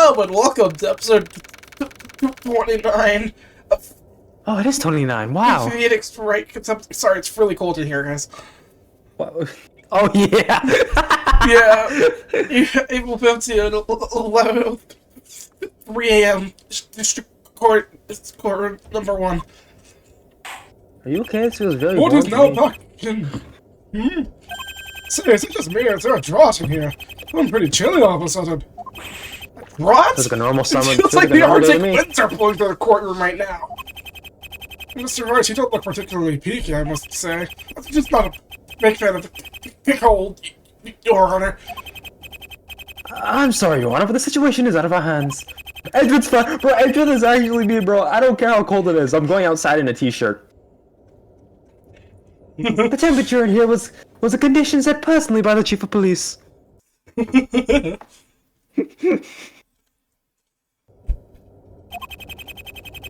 Hello and welcome to episode 29 of Oh, it is 29. Wow. Phoenixwright Contempt. Sorry, it's really cold in here, guys. Oh, yeah. Yeah, April 15th, 11, 3 a.m. District Court number 1. Are you okay? It feels very What warm is now to me. talking? Say, is it just me or is there a drought in here? I'm pretty chilly all of a sudden. What? Feels like a normal summer. It feels feels like a the normal day Arctic to me. winds are blowing through the courtroom right now. Mr. Wright, you don't look particularly peaky, I must say. I'm just not a big fan of the cold, Your Honor. I'm sorry, Your Honor, but the situation is out of our hands. Edward's fine. Bro, Edward is actually me, bro. I don't care how cold it is. I'm going outside in a t-shirt. The temperature in here was a condition set personally by the Chief of Police.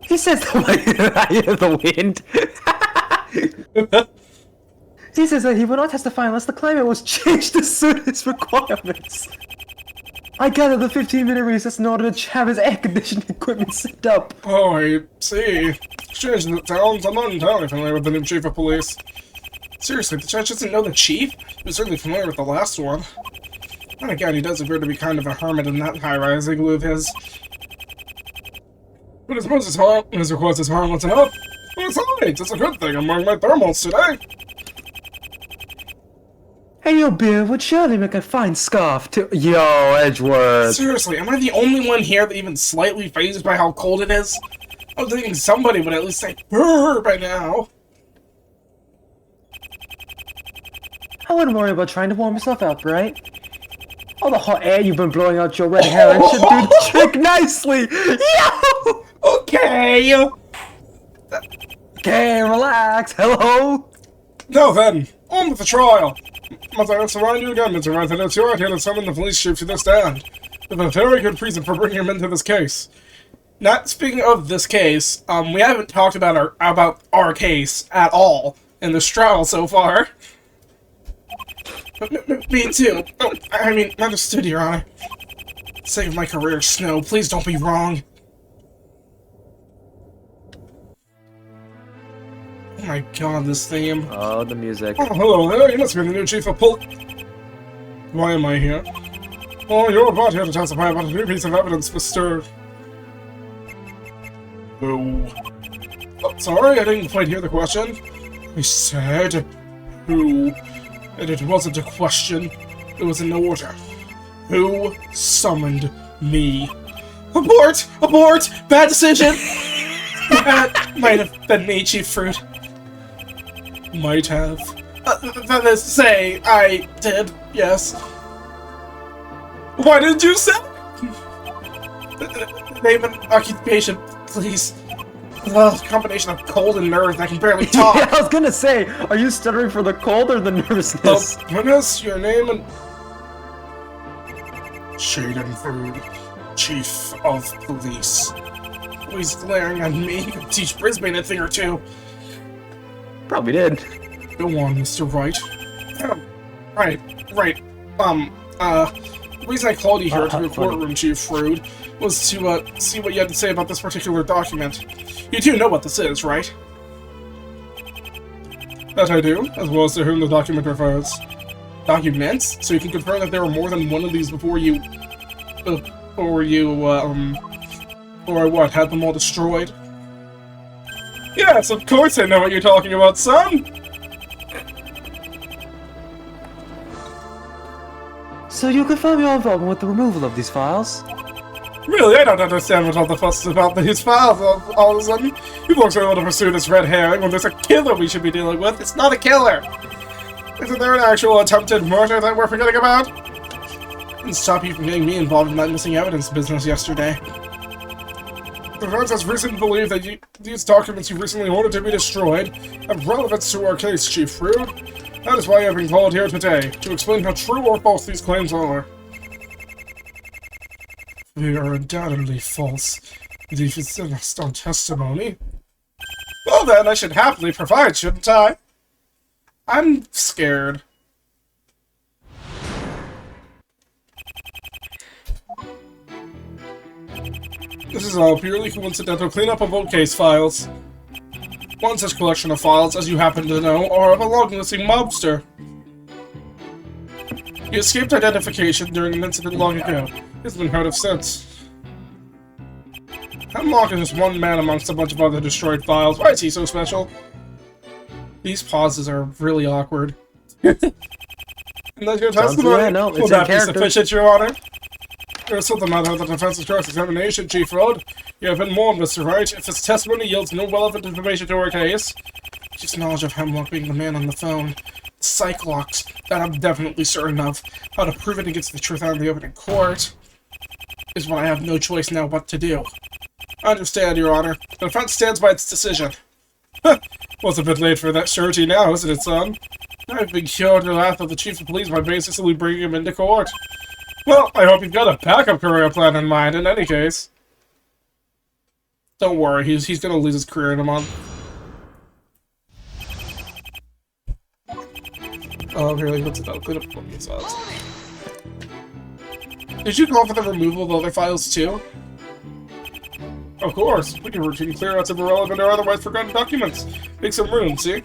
He says I hear the wind. He says that he will not testify unless the climate was changed to suit his requirements. I gather the 15-minute recess in order to have his air conditioning equipment set up. Oh, I see. Strange that sounds. I'm not entirely familiar with the new Chief of Police. Seriously, the judge doesn't know the chief? He was certainly familiar with the last one. And again, he does appear to be kind of a hermit in that high-rise igloo of his. But I suppose his request is harmless enough. Besides, it's a good thing I'm wearing my thermals today. And your beard would surely make a fine scarf to— Yo, Edgeworth. Seriously, am I the only one here that even slightly fazed by how cold it is? I was thinking somebody would at least say brrr by now. I wouldn't worry about trying to warm yourself up, right? All the hot air you've been blowing out your red hair should do the trick nicely! Yo! Okay! Okay, relax. Hello? Now then, on with the trial. Must I also remind you again, Mr. Wright, that it's your idea to summon the police chief to the stand. We have a very good reason for bringing him into this case. Not speaking of this case, we haven't talked about our case at all in this trial so far. Me too. Oh, I mean, understood, Your Honor. Save my career, Snow. Please don't be wrong. Oh my god, this theme. Oh, the music. Oh, hello there. You must be the new chief of Why am I here? Oh, you're brought here to testify about a new piece of evidence, Mr. Who? Oh, sorry, I didn't quite hear the question. I said who, and it wasn't a question. It was an order. Who summoned me? Abort! Abort! Bad decision! That might have been me, Chief Fruit. Might have. That is to say, I did, yes. Why did you say? Name and occupation, please. Ugh, combination of cold and nerves, I can barely talk. Yeah, I was gonna say, are you stuttering for the cold or the nervousness? Witness, your name and... Shaden Food, Chief of Police. Oh, he's glaring at me. Could teach Brisbane a thing or two. Probably did. Go on, Mr. Wright. Right. The reason I called you here to the courtroom, Chief Fruit, was to, see what you had to say about this particular document. You do know what this is, right? That I do, as well as to whom the document refers. Documents? So you can confirm that there were more than one of these before you... or what, had them all destroyed? Yes, of course I know what you're talking about, son! So you confirm your involvement with the removal of these files? Really, I don't understand what all the fuss is about these files all of a sudden. You folks are able to pursue this red herring when there's a killer we should be dealing with. It's not a killer! Isn't there an actual attempted murder that we're forgetting about? And stop you from getting me involved in that missing evidence business yesterday. The defense has reason to believe that these documents you recently ordered to be destroyed have relevance to our case, Chief Fruit. That is why I have been called here today, to explain how true or false these claims are. They are undoubtedly false. These is based on testimony. Well then, I should happily provide, shouldn't I? I'm scared. This is all purely coincidental cleanup of old case files. One such collection of files, as you happen to know, are of a long-missing mobster. He escaped identification during an incident long ago. He's been heard of since. Hemlock is just one man amongst a bunch of other destroyed files. Why is he so special? These pauses are really awkward. And that's your testimony. Yeah, no, Will it's that in be character. sufficient, Your Honor? There's something matter of the defense's cross-examination, Chief Road. You have been warned, Mr. Wright. If his testimony yields no relevant information to our case, just knowledge of Hemlock being the man on the phone, Cyclops, that I'm definitely certain of, how to prove it against the truth out in the open in court, is what I have no choice now but to do. I understand, Your Honor. The defense stands by its decision. Well, it's a bit late for that surety now, isn't it, son? I've been cured in the wrath of the Chief of Police by basically bringing him into court. Well, I hope you've got a backup career plan in mind, in any case. Don't worry, he's gonna lose his career in a month. Oh, here, what's it clean up these files. Did you call for the removal of other files, too? Of course, we can routine clearouts of irrelevant or otherwise forgotten documents. Make some room, see?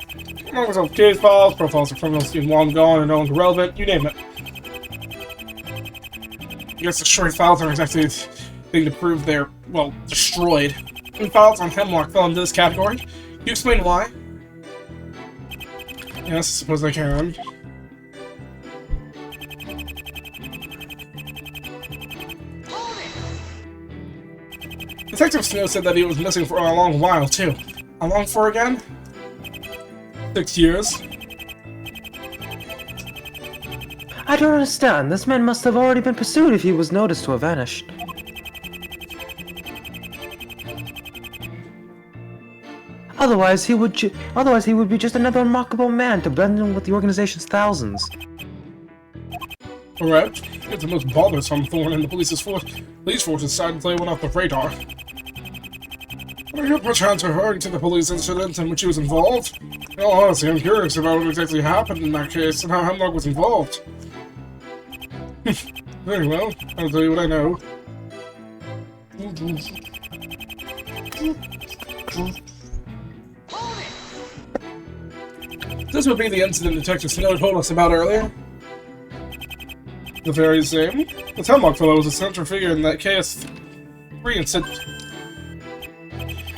Along with case files, profiles of criminals being long gone or no longer relevant, you name it. I guess destroyed files aren't exactly the thing to prove they're, well, destroyed. And files on Hemlock fell into this category. Can you explain why? Yes, I suppose I can. Detective Snow said that he was missing for a long while, too. How long for again? 6 years. I don't understand. This man must have already been pursued if he was noticed to have vanished. Otherwise, he would be just another remarkable man to blend in with the organization's thousands. Correct. It's the most bothersome thorn in the police force's side to play one off the radar. Are you perchance referring to the police incident in which he was involved? In all honesty, I'm curious about what exactly happened in that case and how Hemlock was involved. Very well, I'll tell you what I know. This would be the incident Detective Snow told us about earlier. The very same. The Hemlock fellow was a central figure in that KS3 incident.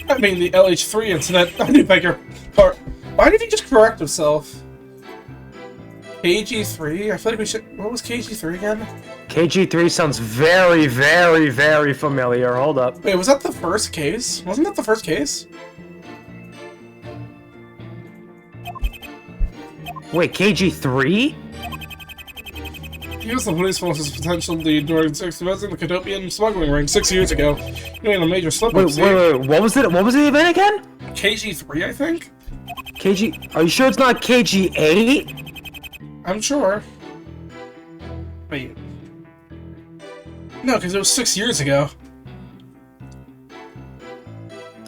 I mean, the LH3 incident. I do beg your pardon. Why did he just correct himself? KG3? I feel like we should... What was KG3 again? KG3 sounds very, very, very familiar. Hold up. Wait, was that the first case? Wasn't that the first case? Wait, KG3? He was the police force's potential lead during the Contempt smuggling ring 6 years ago. He made a major slip-up, Wait, what was it? What was the event again? KG3, I think? KG... Are you sure it's not KG8? I'm sure. Wait. No, because it was 6 years ago.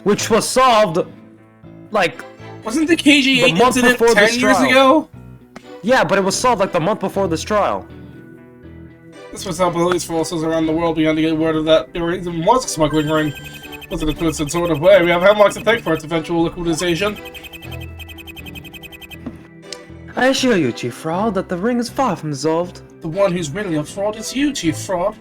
Which was solved, like... Wasn't the KG8 the month incident before 10 this years trial. ago? Yeah, but it was solved like the month before this trial. This was how police forces around the world began to get word of that there even was a smuggling ring. Was it a twisted sort of way? We have Hemlock to thank for its eventual liquidization. I assure you, Chief Fraud, that the ring is far from dissolved. The one who's really a fraud is you, Chief Fraud.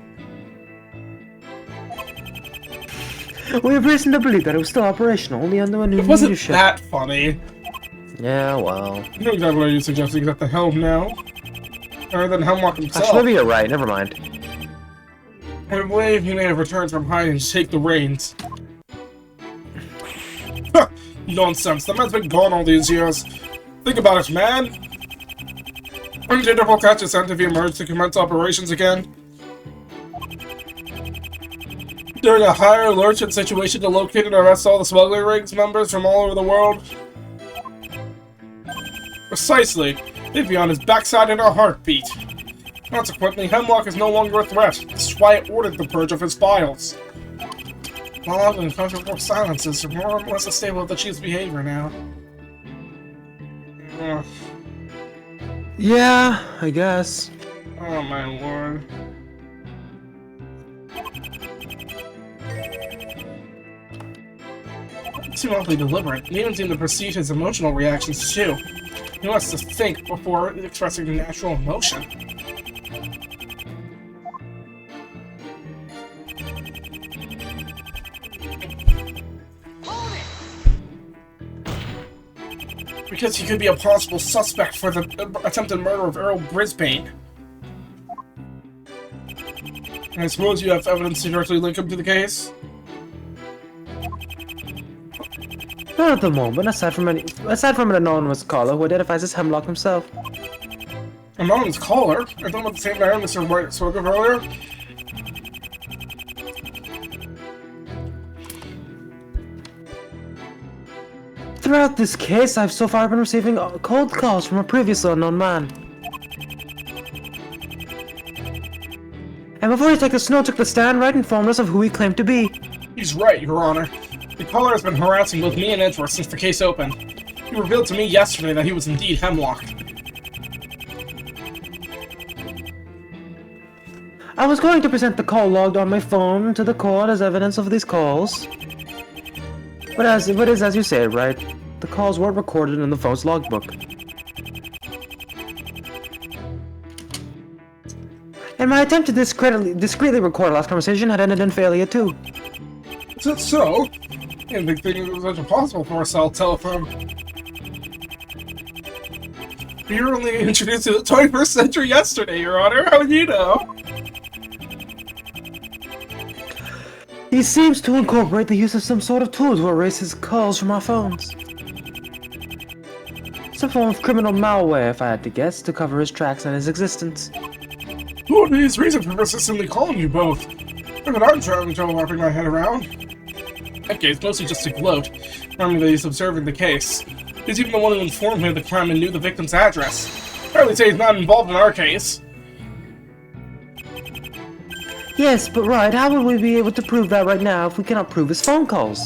We have reason to believe that it was still operational, only under a new It wasn't leadership. that funny. Yeah, well... You know exactly what you're suggesting is at the helm now. Other than Hemlock himself. Actually, maybe you're right, never mind. I believe he may have returned from hiding to take the reins. Huh, nonsense, the man's been gone all these years. Think about it, man. Wouldn't Interpol catch a scent if he emerged to commence operations again? During a higher alert situation to locate and arrest all the smuggling rings members from all over the world? Precisely. They'd be on his backside in a heartbeat. Consequently, Hemlock is no longer a threat. This is why I ordered the purge of his files. Long and comfortable silences are more or less a staple of the chief's behavior now. Ugh. Yeah, I guess. Oh my lord. seemed awfully deliberate, and even seemed to perceive his emotional reactions too. He wants to think before expressing natural emotion. Because he could be a possible suspect for the attempted murder of Earl Brisbane. And I suppose you have evidence to directly link him to the case? Not at the moment, aside from an anonymous caller who identifies as Hemlock himself. Anonymous caller? Are you talking about the same guy Mr. Wright spoke of earlier? Throughout this case, I've so far been receiving cold calls from a previously unknown man. And before Detective Snow took the stand, Wright informed us of who he claimed to be. He's right, Your Honor. The caller has been harassing both me and Edgeworth since the case opened. He revealed to me yesterday that he was indeed Hemlock. I was going to present the call logged on my phone to the court as evidence of these calls. But as you say, right? The calls weren't recorded in the phone's logbook. And my attempt to discreetly record our last conversation had ended in failure too. Is that so? I didn't think it was impossible for a cell telephone. You were only introduced to the 21st century yesterday, Your Honor. How would you know? He seems to incorporate the use of some sort of tool to erase his calls from our phones. Some form of criminal malware, if I had to guess, to cover his tracks and his existence. What would be his reason for persistently calling you both? Look what I'm having trouble wrapping my head around. Okay, it's mostly just a gloat, remembering that he's observing the case. He's even the one who informed me of the crime and knew the victim's address. Apparently say he's not involved in our case. Yes, but right, how would we be able to prove that right now if we cannot prove his phone calls?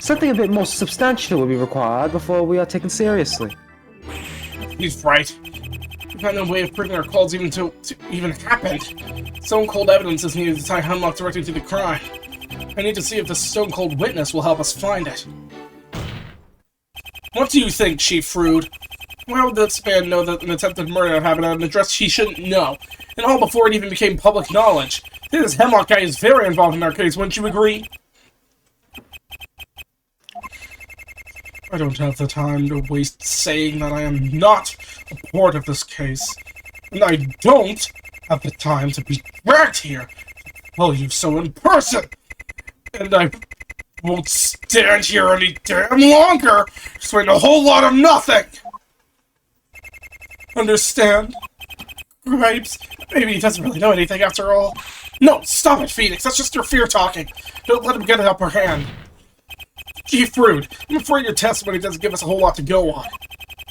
Something a bit more substantial would be required before we are taken seriously. He's right. We found no way of proving our calls even happened. Stone-cold evidence is needed to tie Hemlock directly to the crime. I need to see if this stone-cold witness will help us find it. What do you think, Chief Frood? Why would this man know that an attempted murder happened at an address he shouldn't know? And all before it even became public knowledge. This Hemlock guy is very involved in our case, wouldn't you agree? I don't have the time to waste saying that I am not a part of this case. And I don't have the time to be dragged here to tell you so in person. And I won't stand here any damn longer, explain a whole lot of nothing. Understand? Gripes? Maybe he doesn't really know anything after all. No, stop it, Phoenix. That's just your fear talking. Don't let him get an upper hand. Chief Frood, I'm afraid your testimony doesn't give us a whole lot to go on.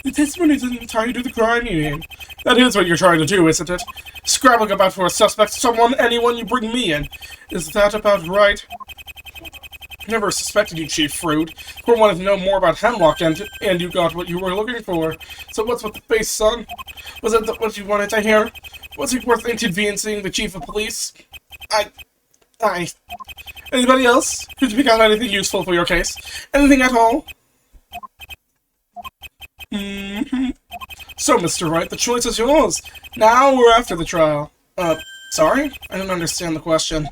The testimony doesn't tie you to the crime, you mean? That is what you're trying to do, isn't it? Scrabbling about for a suspect, anyone you bring me in. Is that about right? I never suspected you, Chief Frood. Court wanted to know more about Hemlock, and you got what you were looking for. So what's with the face, son? Was it what you wanted to hear? Was it worth inconveniencing the Chief of Police? Anybody else? Could you pick out anything useful for your case? Anything at all? So, Mr. Wright, the choice is yours. Now or after the trial? Sorry? I don't understand the question.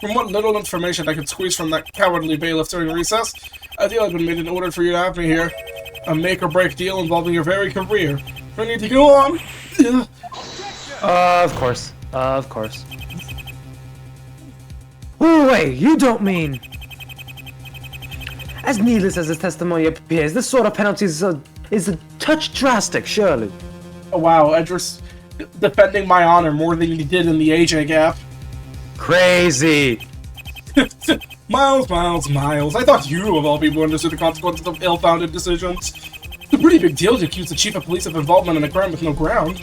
From what little information I could squeeze from that cowardly bailiff during recess, a deal had been made in order for you to have me here. A make-or-break deal involving your very career. Do I need to go on? Of course. Of course. Oh, wait, you don't mean... As needless as his testimony appears, this sort of penalty is a touch drastic, surely. Oh, wow, Edris defending my honor more than he did in the AJ gap. Crazy! Miles. I thought you, of all people, understood the consequences of ill-founded decisions. It's a pretty big deal to accuse the Chief of Police of involvement in a crime with no ground.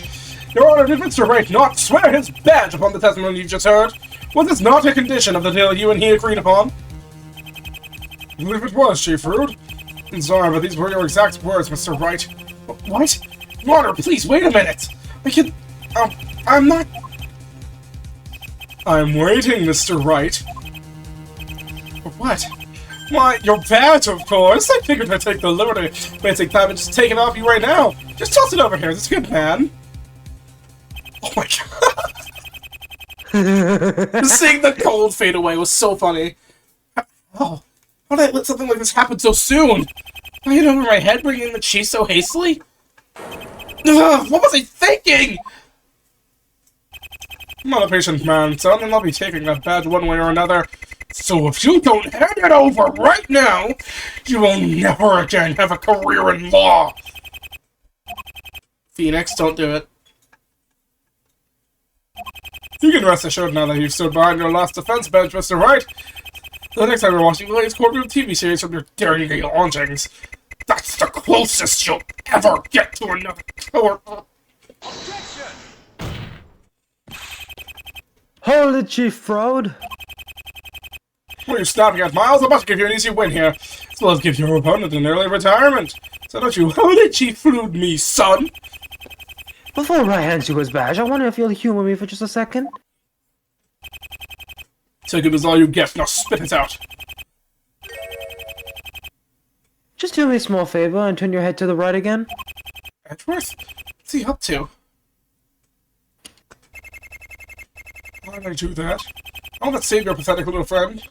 Your Honor, did Mr. Wright not swear his badge upon the testimony you just heard? Was this not a condition of the deal you and he agreed upon? I believe it was, Chief Frood. I'm sorry, but these were your exact words, Mr. Wright. What? Your Honor, please, wait a minute! I'm not... I'm waiting, Mr. Wright. For what? Why, your badge, of course. I figured I'd take the liberty. May take time and just take it off you right now. Just toss it over here. It's good, man. Oh my god. Seeing the cold fade away was so funny. Oh, how did I let something like this happen so soon? I hit over my head bringing the cheese so hastily? Ugh, what was I thinking? I'm not a patient man, son, and I'll be taking that badge one way or another. So if you don't hand it over right now, you will never again have a career in law. Phoenix, don't do it. You can rest assured now that you've stood behind your last defense bench, Mr. Wright. The next time you're watching the latest courtroom TV series from your daring hauntings, that's the closest you'll ever get to another court. Hold it, Chief Fraud. What are you snapping at, Miles? I'm about to give you an easy win here, as well as give your opponent an early retirement. So don't you hold it, Chief Flood me, son. Before Wright hands you his badge, I wonder if you'll humor me for just a second. Take it as all you get, now spit it out. Just do me a small favor and turn your head to the right again. Edgeworth? What's he up to? Why did I do that? I'll not save your pathetic little friend.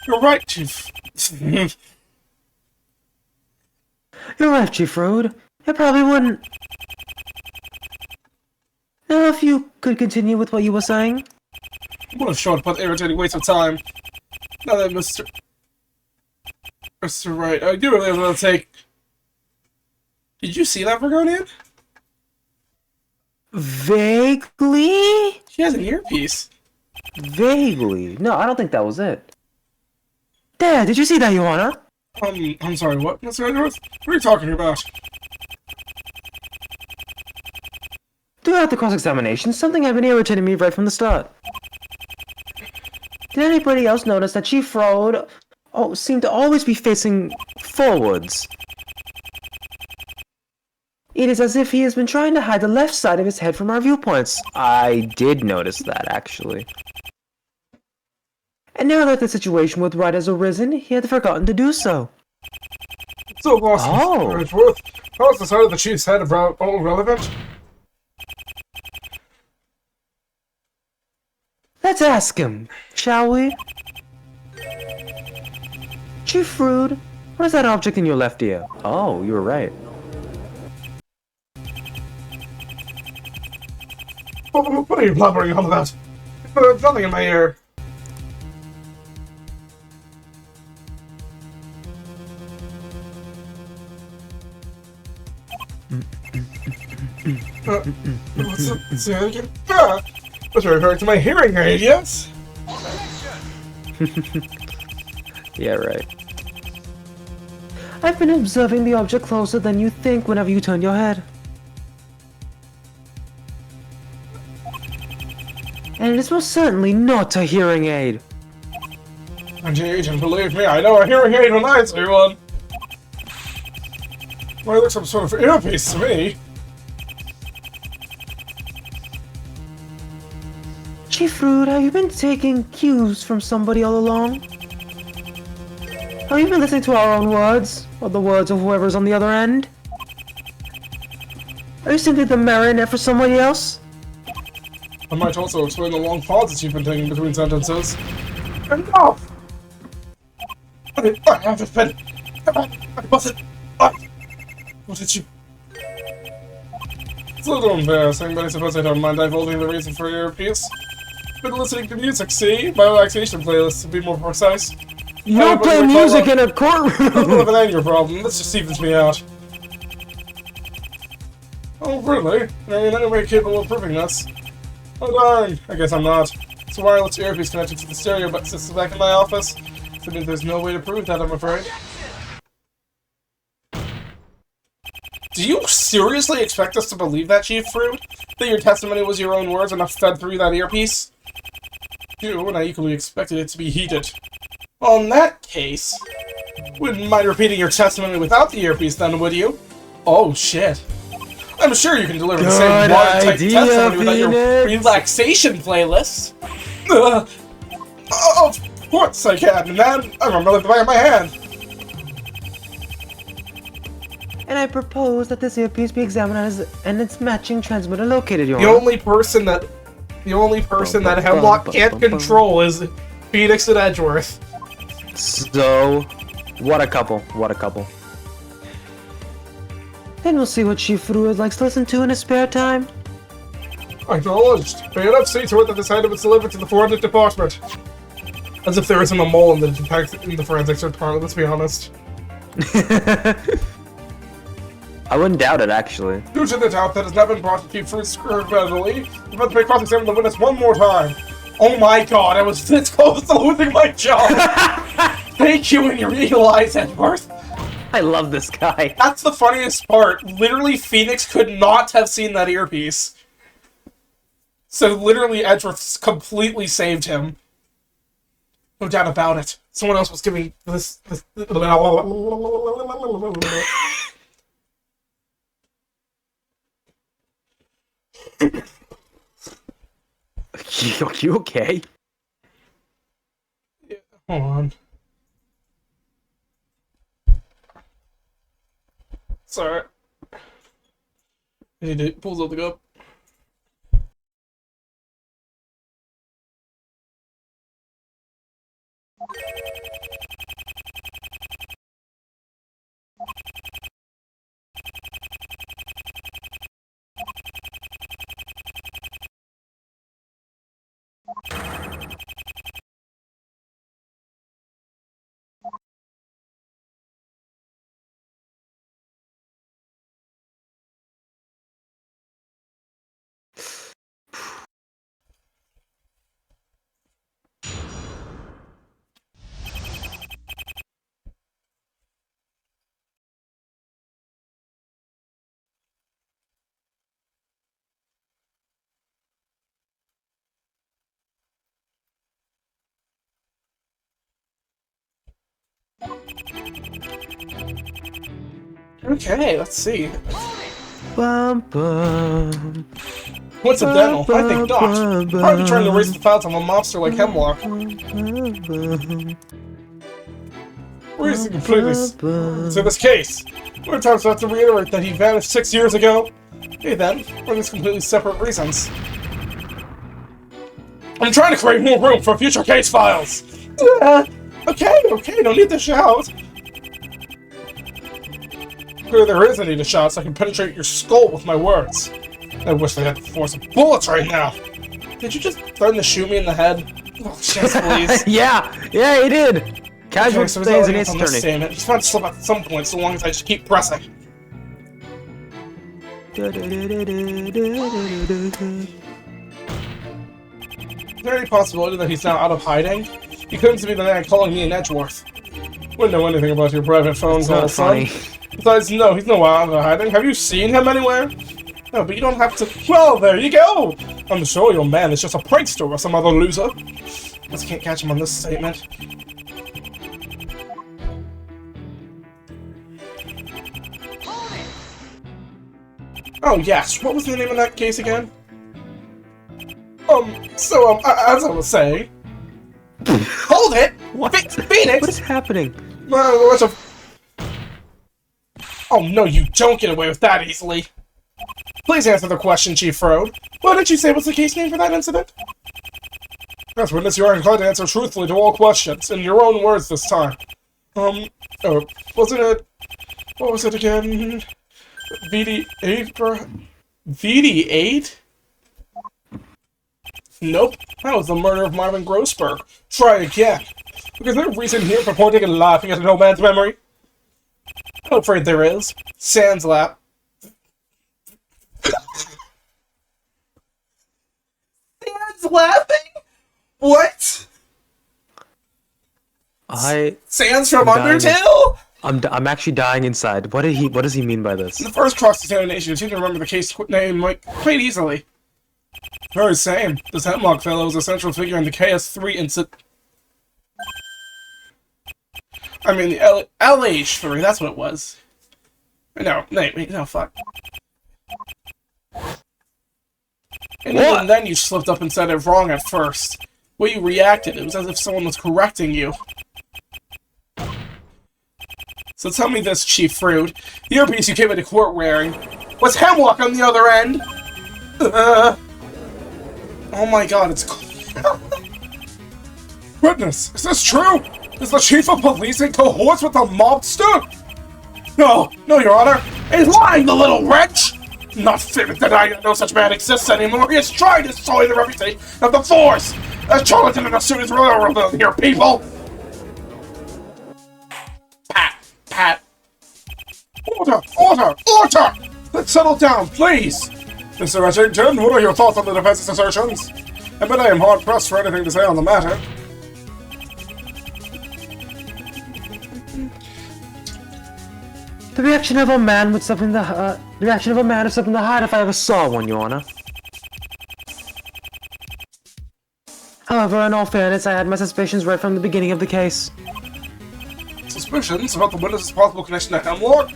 You're right, Chief. You're right, Chief Road. I probably wouldn't. Now, if you could continue with what you were saying. What a short but irritating waste of time. Now that Mr. Wright, I do really want to take... Did you see that Vergonian? Vaguely? She has an earpiece. Vaguely. No, I don't think that was it. Dad, did you see that, Your Honor? I'm sorry, what, Mr. Edgeworth? What are you talking about? Throughout the cross-examination, something had been irritating me right from the start. Did anybody else notice that Chief Fraud seemed to always be facing forwards? It is as if he has been trying to hide the left side of his head from our viewpoints. I did notice that, actually. And now that the situation with Wright has arisen, he had forgotten to do so. So lost, Oh. Mr. Edgeworth. How is the side of the chief's head about all relevant? Let's ask him, shall we? Chief Frood, what is that object in your left ear? Oh, you were right. What are you blabbering on about? There's nothing in my ear. What's that again? What's referring to my hearing aid, yes? Yeah, right. I've been observing the object closer than you think whenever you turn your head. And it is most certainly not a hearing aid. Indeed, and believe me, I know a hearing aid when I see one. Well, it looks some sort of earpiece to me. Chief Frood, have you been taking cues from somebody all along? Have you been listening to our own words, or the words of whoever's on the other end? Are you simply the marionette for somebody else? I might also explain the long pauses you've been taking between sentences. Enough! I haven't been... I wasn't... What did you... It's a little embarrassing, but I suppose I don't mind divulging the reason for your earpiece. Been listening to music, see? My relaxation playlist, to be more precise. You don't play music in a A courtroom! little of an anger problem, this just evens me out. Oh, really? Are you in any way capable of proving this? Oh darn, I guess I'm not. It's a wireless earpiece connected to the stereo box system back in my office. So there's no way to prove that, I'm afraid. Do you seriously expect us to believe that, Chief Fruit? That your testimony was your own words enough fed through that earpiece? You, and I equally expected it to be heated. Well, in that case, wouldn't mind repeating your testimony without the earpiece then, would you? Oh, shit. I'm sure you can deliver the same watertight testimony without your relaxation playlist. Of course I can, and then I remember the back of my hand. And I propose that this earpiece be examined and its matching transmitter located, Your The Honor. only person that Hemlock can't control is Phoenix and Edgeworth. So, what a couple. What a couple. Then we'll see what Chief Fruit likes to listen to in his spare time. Acknowledged. Bailiff, see to it that this item is delivered to the forensic department. As if there isn't a mole in the forensics department, let's be honest. I wouldn't doubt it, actually. Due to the doubt that has not been brought to Chief Fruit's readily, the event may cross-examine the witness one more time. Oh my god, I was this close to losing my job! Thank you and your eagle eyes, Edgeworth! I love this guy. That's the funniest part. Literally, Phoenix could not have seen that earpiece. So literally, Edgeworth completely saved him. No doubt about it. Someone else was giving this You okay? Yeah, hold on. Sorry. I need to pull something up. Okay, let's see. Bum, bum. Coincidental? I think not. Probably trying to erase the files of a mobster like Hemlock. Reason completely to this case. More times I have to reiterate that he vanished 6 years ago. Hey then, for these completely separate reasons. I'm trying to create more room for future case files! Okay, no need to shout. Clearly there is a need to shout so I can penetrate your skull with my words. I wish I had the force of bullets right now. Did you just threaten to shoot me in the head? Oh, yes, please. yeah, he did. Casual So stays in aceattorney. statement. He's bound to slip at some point, so long as I just keep pressing. Is there any possibility that he's now out of hiding? He claims to be the man calling me in Edgeworth. Wouldn't know anything about your private phone call, son. Besides, no, he's no out of hiding. Have you seen him anywhere? No, but you don't have to. Well, there you go! I'm sure your man is just a prankster or some other loser. Just can't catch him on this statement. Oh, yes. What was the name of that case again? As I was saying... Hold it! What? Phoenix! What is happening? Oh, no, you don't get away with that easily. Please answer the question, Chief Frode. What did you say was the case name for that incident? As witness, you are inclined to answer truthfully to all questions, in your own words this time. Wasn't it... What was it again? VD8, VD8? Nope, that was the murder of Marvin Grossberg. Try again. Because there's no reason here for pointing and laughing at an old man's memory. I'm afraid there is. Sans lap. Sans laughing? What? Sans from Undertale? I'm actually dying inside. What does he mean by this? In the first cross-examination, you seem to remember the case name quite easily. Very same. This Hemlock fellow was a central figure in the KS3 incident. I mean, the LH3, that's what it was. No, wait, no, fuck. And even then you slipped up and said it wrong at first. way you reacted, it was as if someone was correcting you. So tell me this, Chief Fruit. The earpiece you came into court wearing, was Hemlock on the other end? Oh my god, it's... Witness, is this true? Is the Chief of Police in cohorts with a mobster? No, Your Honor. He's lying, the little wretch! Not fitting that I no such man exists anymore. He has tried to destroy the reputation of the Force! A charlatan and a suit is relevant here, people! Pat. Order! Let's settle down, please! Mr. Etchington, what are your thoughts on the defense's assertions? I bet I am hard-pressed for anything to say on the matter. The reaction of a man with something to hide if I ever saw one, Your Honor. However, in all fairness, I had my suspicions right from the beginning of the case. Suspicions about the witness's possible connection to Hemlock?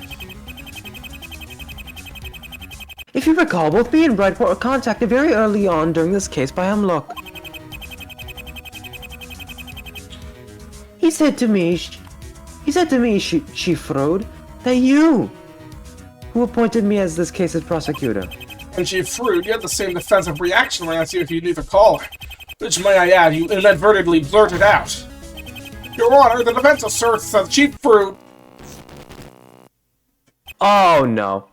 If you recall, both me and Bright were contacted very early on during this case by Hemlock. He said to me, Chief Fruit, that you, who appointed me as this case's prosecutor. And Chief Fruit, you had the same defensive reaction when I asked you if you knew the caller, which, may I add, you inadvertently blurted out. Your Honor, the defense asserts that Chief Fruit... Oh, no.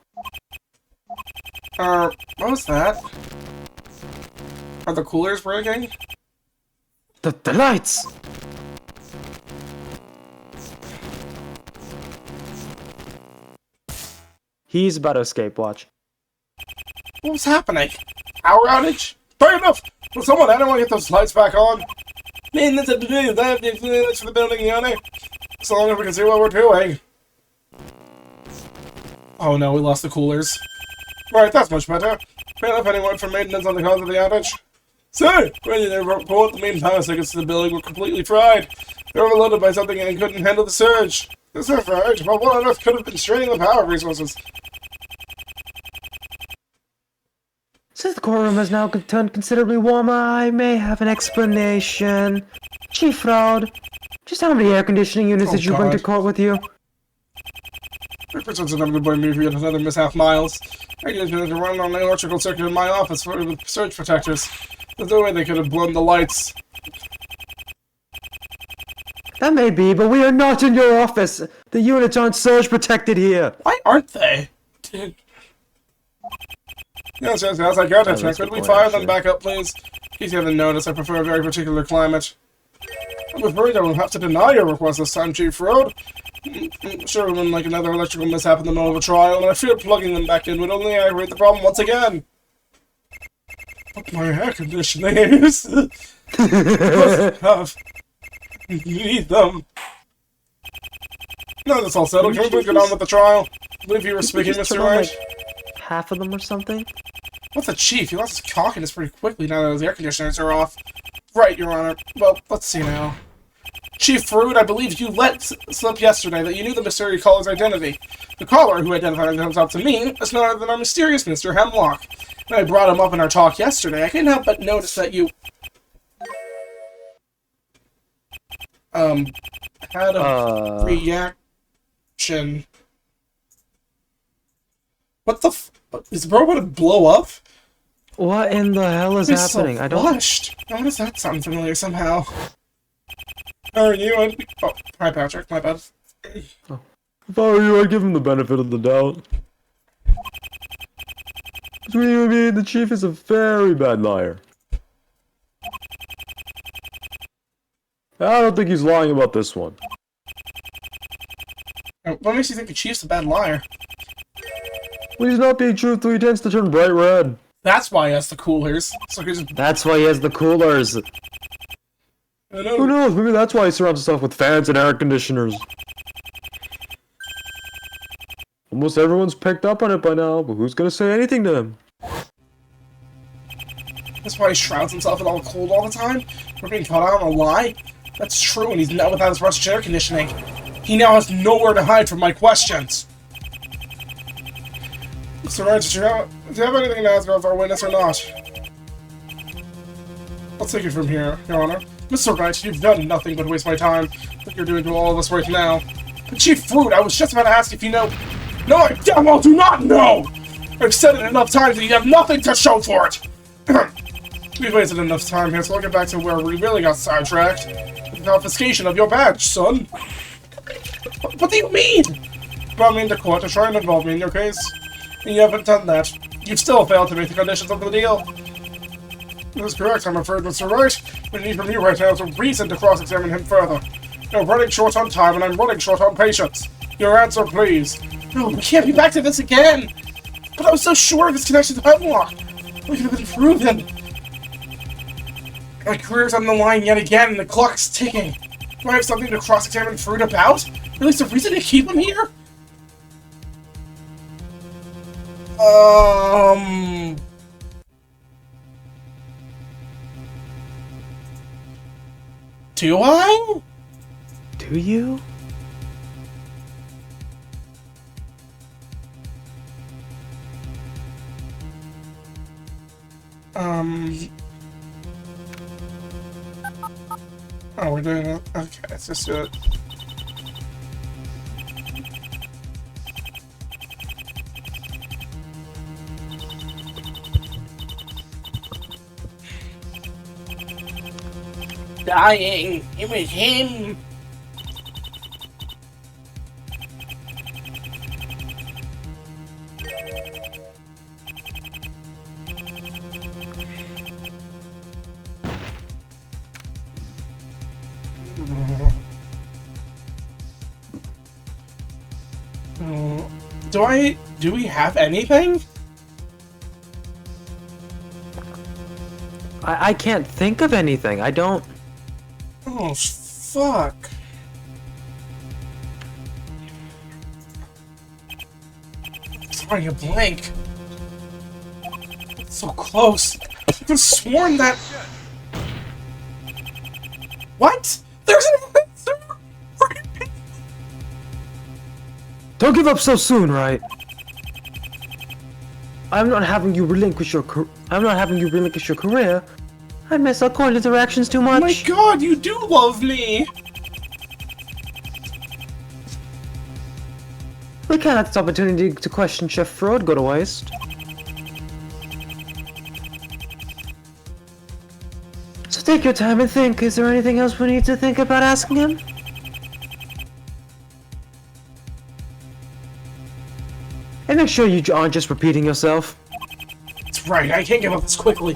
What was that? Are the coolers breaking? The lights! He's about to escape, watch. What was happening? Power outage? Fair enough! Will someone anyone get those lights back on? Maintenance for the building, Your Honor. As long as we can see what we're doing. Oh no, we lost the coolers. Right, that's much better. Fair enough, anyone for maintenance on the cause of the outage? Sir, ready to report the main power circuits to the building were completely fried. They were overloaded by something and couldn't handle the surge. The surge? Well, what on earth could have been straining the power resources? Since the courtroom has now turned considerably warmer, I may have an explanation. Chief Fraud, just how many air conditioning units did you bring to court with you? Represents another boy movie and another mishap miles. I just had to run on the electrical circuit in my office with surge protectors. There's no way they could have blown the lights. That may be, but we are not in your office. The units aren't surge protected here. Why aren't they? Yes, I got it. Could we fire them back up, please? In case you haven't noticed, I prefer a very particular climate. I'm afraid I will have to deny your request this time, Chief Road. Sure, it wouldn't like another electrical mishap in the middle of a trial, and I fear plugging them back in would only aggravate the problem once again. But my air conditioning is... need them. No, that's all settled. Can we please get on with the trial? I believe you were speaking, Mr. Wright. Like half of them or something? What's the chief? He lost his cockiness pretty quickly now that those air conditioners are off. Right, Your Honor. Well, let's see now. Chief Farood, I believe you let slip yesterday that you knew the mysterious caller's identity. The caller, who identified himself to me, is none other than our mysterious Mr. Hemlock. When I brought him up in our talk yesterday, I couldn't help but notice that you... had a reaction. What the f... Is the robot to blow up? What in the hell is happening? So I don't... flushed. Why does that sound familiar somehow? How are you? Oh, hi Patrick, my bad. Oh. If I were you, I'd give him the benefit of the doubt. Between you and me, the chief is a very bad liar. I don't think he's lying about this one. What makes you think the chief's a bad liar? When he's not being truthful, he tends to turn bright red. That's why he has the coolers. So he's... That's why he has the coolers. Who knows? Maybe that's why he surrounds himself with fans and air conditioners. Almost everyone's picked up on it by now, but who's gonna say anything to him? That's why he shrouds himself in all the cold all the time? We're being caught out on a lie? That's true, and he's now without his Russian air conditioning. He now has nowhere to hide from my questions. Mr. Wright, do you have anything to ask of our witness or not? I'll take it from here, Your Honor. Mr. Wright, you've done nothing but waste my time, like you're doing to all of us right now. But Chief Fruit, I was just about to ask if you know... No, I damn well do not know! I've said it enough times that you have nothing to show for it! We've wasted enough time here, so I'll get back to where we really got sidetracked. The confiscation of your badge, son. What do you mean? Brought me into court to try and involve me in your case. And you haven't done that. You've still failed to meet the conditions of the deal. That is correct, I'm afraid, Mr. Wright. We need from you right now is a reason to cross-examine him further. You're running short on time, and I'm running short on patience. Your answer, please. No, we can't be back to this again! But I was so sure of his connection to Hemlock! We could have been proven! My career's on the line yet again, and the clock's ticking. Do I have something to cross-examine Fruit about? At least a reason to keep him here? Do I? Do you? Oh, we're doing it. Okay, let's just do it. Dying! It was him! Do we have anything? I can't think of anything. I don't... Oh, fuck. It's drawing a blank. It's so close. I could have sworn that... What? There's an answer! Don't give up so soon, right? I'm not having you relinquish your career. I miss our court interactions too much. Oh my god, you do love me! We can't let this opportunity to question Chef Fraud go to waste. So take your time and think. Is there anything else we need to think about asking him? And make sure you aren't just repeating yourself. That's right, I can't give up this quickly.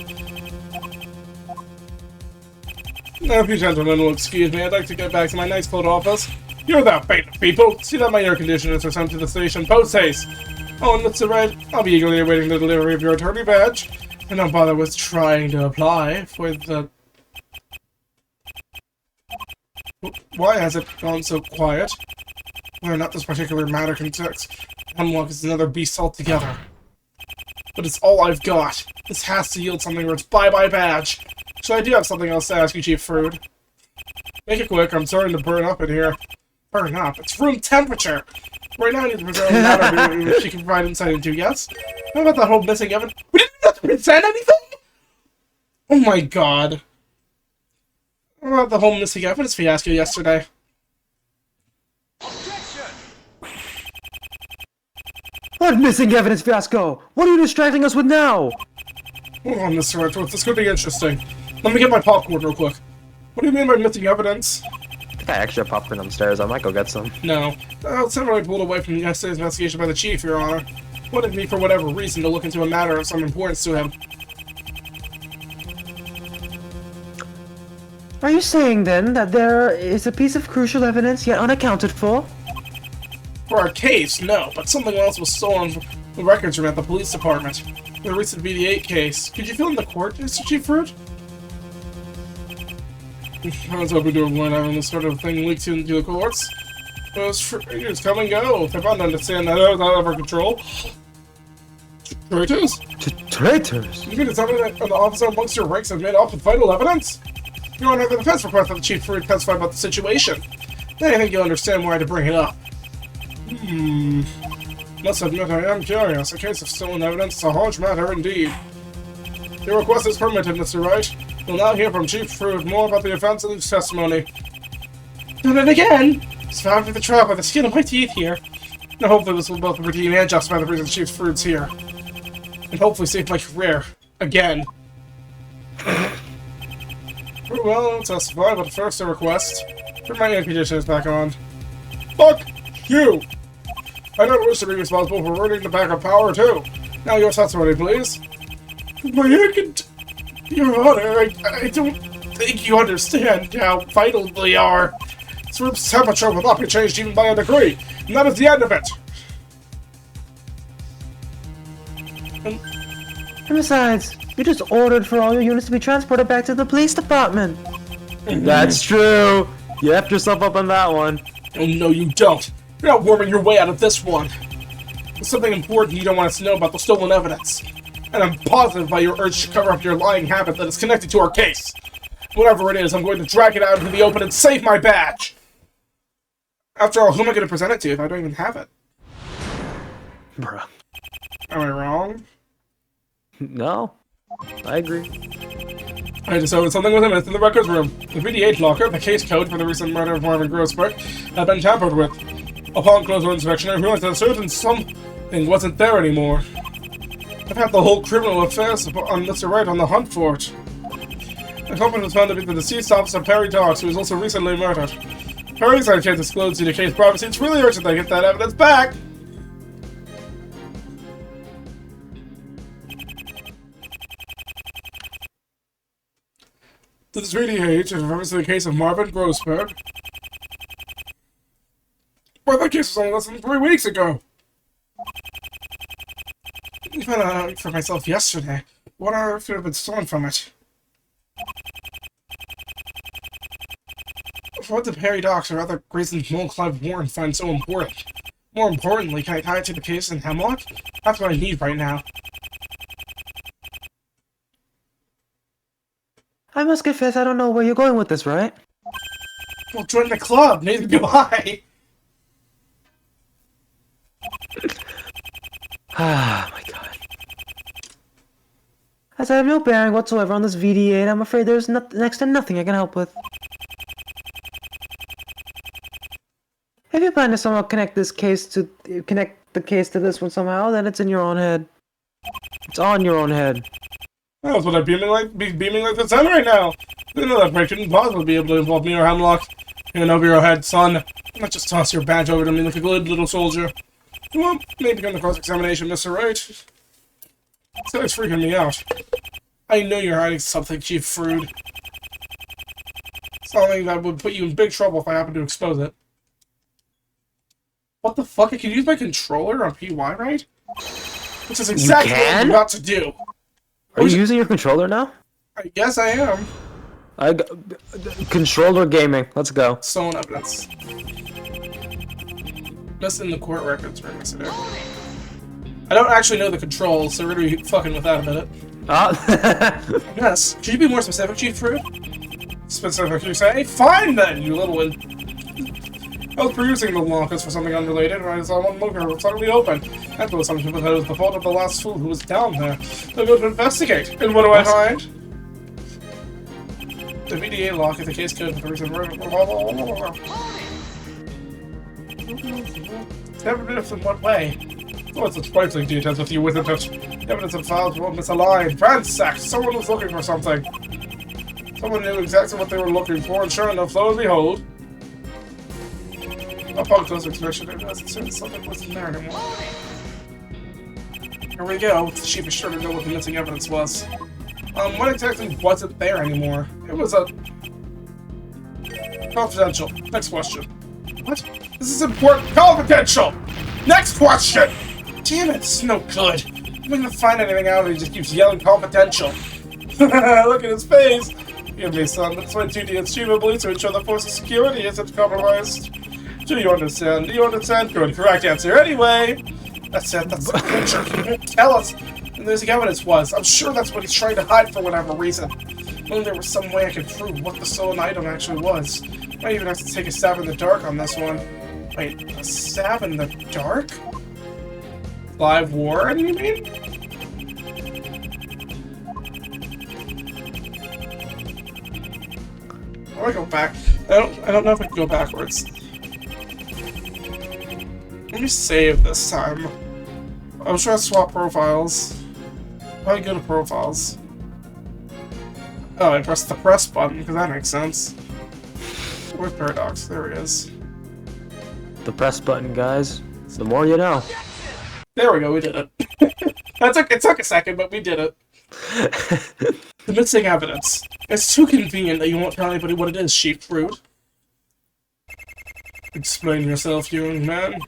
Now, if you gentlemen will excuse me, I'd like to get back to my nice cold office. You're that bait of people! See that my air conditioners are sent to the station post haste! Oh, and Mr. Wright, I'll be eagerly awaiting the delivery of your attorney badge. And don't bother with trying to apply for the... Why has it gone so quiet? Whether not this particular matter context, Hemlock is another beast altogether. But it's all I've got. This has to yield something or it's bye-bye badge. So I do have something else to ask you, Chief Fruit. Make it quick, I'm starting to burn up in here. Burn up? It's room temperature! Right now I need to present a matter which she can provide insight into, yes? What about that whole missing evidence? We didn't have to present anything?! Oh my god. What about the whole missing evidence fiasco yesterday? What missing evidence fiasco? What are you distracting us with now? Hold on, Mr. Redworth, this could be interesting. Let me get my popcorn real quick. What do you mean by missing evidence? I got extra popcorn upstairs. I might go get some. No. Several pulled away from yesterday's investigation by the Chief, Your Honor. Wanted me, for whatever reason, to look into a matter of some importance to him. Are you saying, then, that there is a piece of crucial evidence yet unaccounted for? For our case, no, but something else was stolen from the records room at the police department. The recent BD-8 case. Could you fill in the court, Mr. Chief Fruit? I was hoping to avoid having this sort of thing leaked into the courts. Those traitors come and go. If I don't understand that, out of our control. Traitors? Traitors? You mean to tell me that an officer amongst your ranks has made off with vital evidence? Your Honor, the defense requests that the Chief Fruit testify about the situation. Then I think you'll understand why I had to bring it up. Must admit I am curious. A case of stolen evidence is a harsh matter indeed. Your request is permitted, Mr. Wright. We'll now hear from Chief Fruit more about the events in his testimony. Done it again! Survived the trial by the skin of my teeth here. Now hopefully this will both redeem and justify the reason Chief Fruit's here. And hopefully save my career. Again. Very well, I'll testify, but first a request. Put my air conditioners back on. Fuck you! I don't wish to be responsible for ruining the backup power, too. Now your testimony, please. My air Your Honor, I don't think you understand how vital they are. This room's temperature will not be changed even by a degree, and that is the end of it. And besides, you just ordered for all your units to be transported back to the police department. That's true. You effed yourself up on that one. Oh, no, you don't. You're not worming your way out of this one. There's something important you don't want us to know about the stolen evidence. And I'm positive by your urge to cover up your lying habit that is connected to our case. Whatever it is, I'm going to drag it out into the open and save my badge! After all, who am I going to present it to if I don't even have it? Bruh. Am I wrong? No. I agree. I discovered something was amiss in the records room. The VD8 locker, the case code for the recent murder of Marvin Grossberg, had been tampered with. Upon closer inspection, I realized that certain something wasn't there anymore. I've had the whole criminal affairs on Mr. Wright on the hunt for it. The company was found to be the deceased officer Perry Dawes, who was also recently murdered. Perry said I can't disclose the case privacy. It's really urgent that I get that evidence back! This VD8 in reference to the case of Marvin Grossberg. Well, that case was only less than 3 weeks ago! I found out for myself yesterday. What on earth could have been stolen from it? What did Perry Dawes or other reasons Mole Clive Warren find so important? More importantly, can I tie it to the case in Hemlock? That's what I need right now. I must confess I don't know where you're going with this, right? Well, join the club, neither do I! Ah, my god. As I have no bearing whatsoever on this VD8, I'm afraid there's next to nothing I can help with. If you plan to somehow connect the case to this one somehow, then it's in your own head. It's on your own head. That's what I'm beaming like the sun right now. You know that break couldn't possibly be able to involve me or Hemlock. Hand over your head, son. Not just toss your badge over to me like a good little soldier. Well, maybe come to cross-examination, Mr. Wright. This guy's freaking me out. I know you're hiding something, Chief Fruit. Something that would put you in big trouble if I happen to expose it. What the fuck? I can use my controller on PY, right? Which is exactly what I'm about to do. Are you using your controller now? I guess I am. Controller gaming. Let's go. Stolen evidence. Just in the court records room, isn't it? I don't actually know the controls, so we're gonna be fucking with that a minute. Yes. Could you be more specific, Chief Fruit? Specific, you say? Fine then, you little one. I was perusing the lockers for something unrelated, and I saw one locker suddenly open. That was something that was the fault of the last fool who was down there. So I go to investigate. And what do I find? The VDA lock is the case code for the recent murder. Evidence in what way? What's the trifling details with you with it? Evidence and files were misaligned. Ransacked! Someone was looking for something. Someone knew exactly what they were looking for, and sure enough, lo and behold, upon closer inspection, it doesn't seem something wasn't there anymore. Here we go. The chief is sure to know what the missing evidence was. What exactly wasn't there anymore? It was a... confidential. Next question. What? This is important. Confidential! Next question! Damn it, it's no good. I'm not gonna find anything out and he just keeps yelling confidential. Look at his face! Give me, son. That's my duty achievably to ensure the force's security isn't compromised. Do you understand? Do you understand? Good, correct answer. Anyway! That's it, that's the picture. Tell us! And there's the evidence was. I'm sure that's what he's trying to hide for whatever reason. Only there was some way I could prove what the stolen item actually was. Might even have to take a stab in the dark on this one. Wait, a stab in the dark? Live Warren, you mean? I want to go back. I don't know if I can go backwards. Let me save this time. I was trying to swap profiles. How do I go to profiles? Oh, I pressed the press button, because that makes sense. Where's Paradox? There he is. The press button, guys. The more you know. There we go, we did it. It took a second, but we did it. The missing evidence. It's too convenient that you won't tell anybody what it is, sheep fruit. Explain yourself, young man.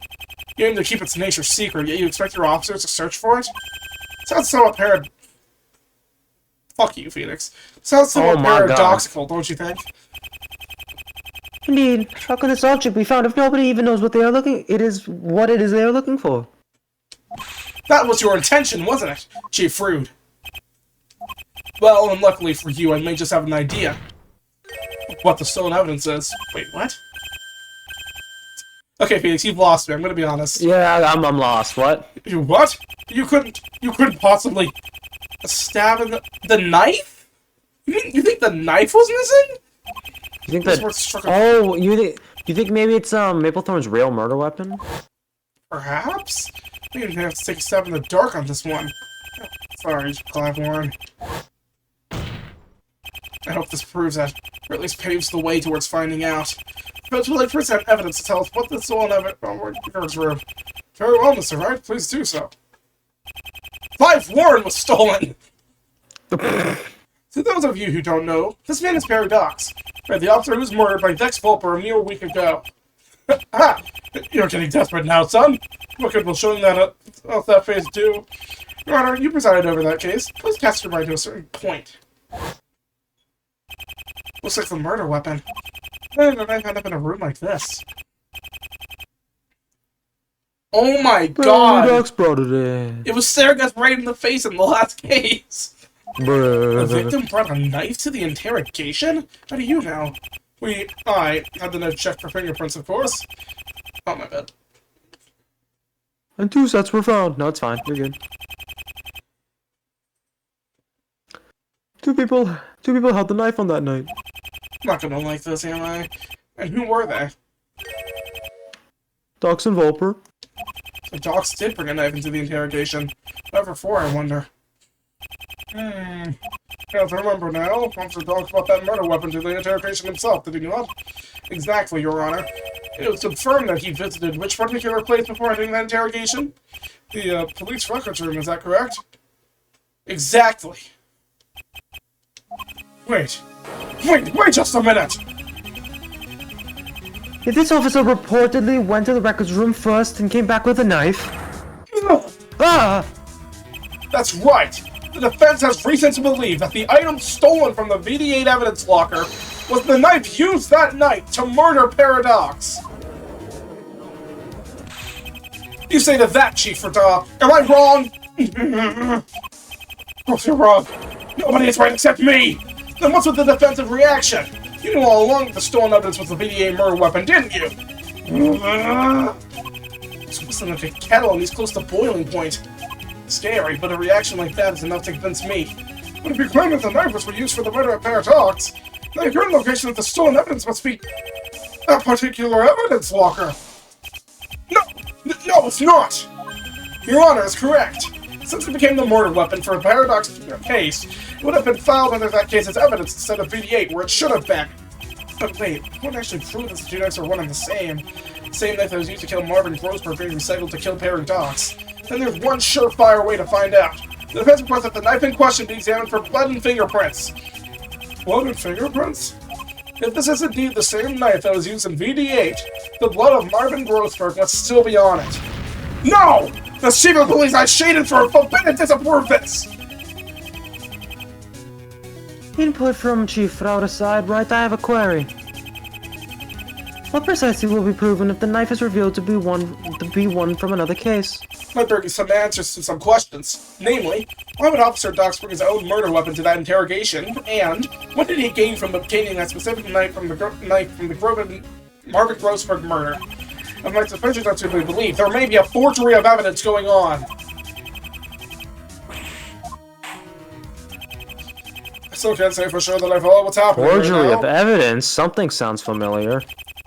You aim to keep its nature secret, yet you expect your officers to search for it? Sounds somewhat Fuck you, Phoenix. Sounds somewhat paradoxical, don't you think? Indeed. How can this object be found if nobody even knows what they are looking? What it is they are looking for? That was your intention, wasn't it, Chief Rude? Well, unluckily for you, I may just have an idea of what the stolen evidence is. Wait, what? Okay, Phoenix, you've lost me. I'm gonna be honest. Yeah, I'm lost. What? You what? You couldn't possibly stab in the knife? You think the knife was missing? You think that? Oh, you think maybe it's Maplethorn's real murder weapon? Perhaps. We didn't have to take a stab in the dark on this one. Sorry, Clive Warren. I hope this proves that, or at least paves the way towards finding out. But we'll like present evidence to tell us what the stolen evidence room. Very well, Mr. Wright, please do so. Clive Warren was stolen! To those of you who don't know, this man is Paradox, the officer who was murdered by Vex Volper a mere week ago. Ah! You're getting desperate now, son. What good will showing that that face do? Your Honor, you presided over that case. Please cast your mind to a certain point. Looks like the murder weapon. And I end up in a room like this. Oh my god! Paradox brought it in. It was staring us right in the face in the last case! Bruh. The victim brought a knife to the interrogation? How do you know? I had the knife checked for fingerprints, of course. Oh, my bad. And 2 sets were found. No, it's fine. You're good. Two people held the knife on that night. Not gonna like this, am I? And who were they? Dox and Volper. The Dox did bring a knife into the interrogation. Whoever for, I wonder. Yes, I remember now. Officer Dox brought that murder weapon to the interrogation himself, did he not? Exactly, Your Honor. It was confirmed that he visited which particular place before ending that interrogation? The, police records room, is that correct? Exactly. Wait just a minute! If this officer reportedly went to the records room first and came back with a knife... Ah! That's right! The defense has reason to believe that the item stolen from the VD8 evidence locker was the knife used that night to murder Paradox! You say to that, Chief Rada, am I wrong? Of course you're wrong. Nobody is right except me! Then what's with the defensive reaction? You knew all along that the stolen evidence was the VDA murder weapon, didn't you? It's whistling like a kettle and he's close to boiling point. Scary, but a reaction like that is enough to convince me. But if you claim that the knife was used for the murder of Paradox, then the current location of the stolen evidence must be that particular evidence locker. No, it's not! Your Honor is correct. Since it became the murder weapon for a Paradox case, it would have been filed under that case as evidence instead of VD8, where it should have been. But wait, what actually proved that the two knives are one and the same? The same knife that was used to kill Marvin Grossberg being recycled to kill Paradox. Then there's one surefire way to find out. The defense requests that the knife in question be examined for blood and fingerprints. Blood and fingerprints? If this is indeed the same knife that was used in VD8, the blood of Marvin Grossberg must still be on it. No! The secret police I shaded for forbidden disapprove this! Input from Chief Wright. I have a query. What precisely will be proven if the knife is revealed to be one from another case? Might bring some answers to some questions. Namely, why would Officer Dox bring his own murder weapon to that interrogation? And what did he gain from obtaining that specific knife from the Marvin Grossberg murder? And my suspicions are to believe there may be a forgery of evidence going on. Still can't say for sure that I follow what's happening right Forgery now. of evidence? Something sounds familiar.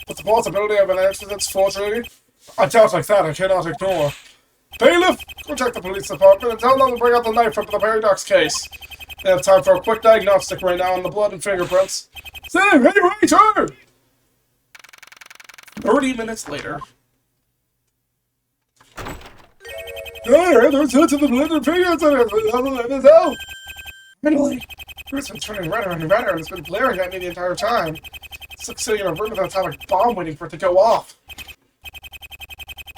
But the possibility of an accident's forgery? A doubt like that I cannot ignore. Bailiff, contact the police department and tell them to bring out the knife from the paradox case. They have time for a quick diagnostic right now on the blood and fingerprints. Say, hey, waiter! 30 minutes later. There's hits of the blood and fingerprints in it. Finally, Bruce has been turning redder and redder and has been glaring at me the entire time. It's like sitting in a room with an atomic bomb waiting for it to go off.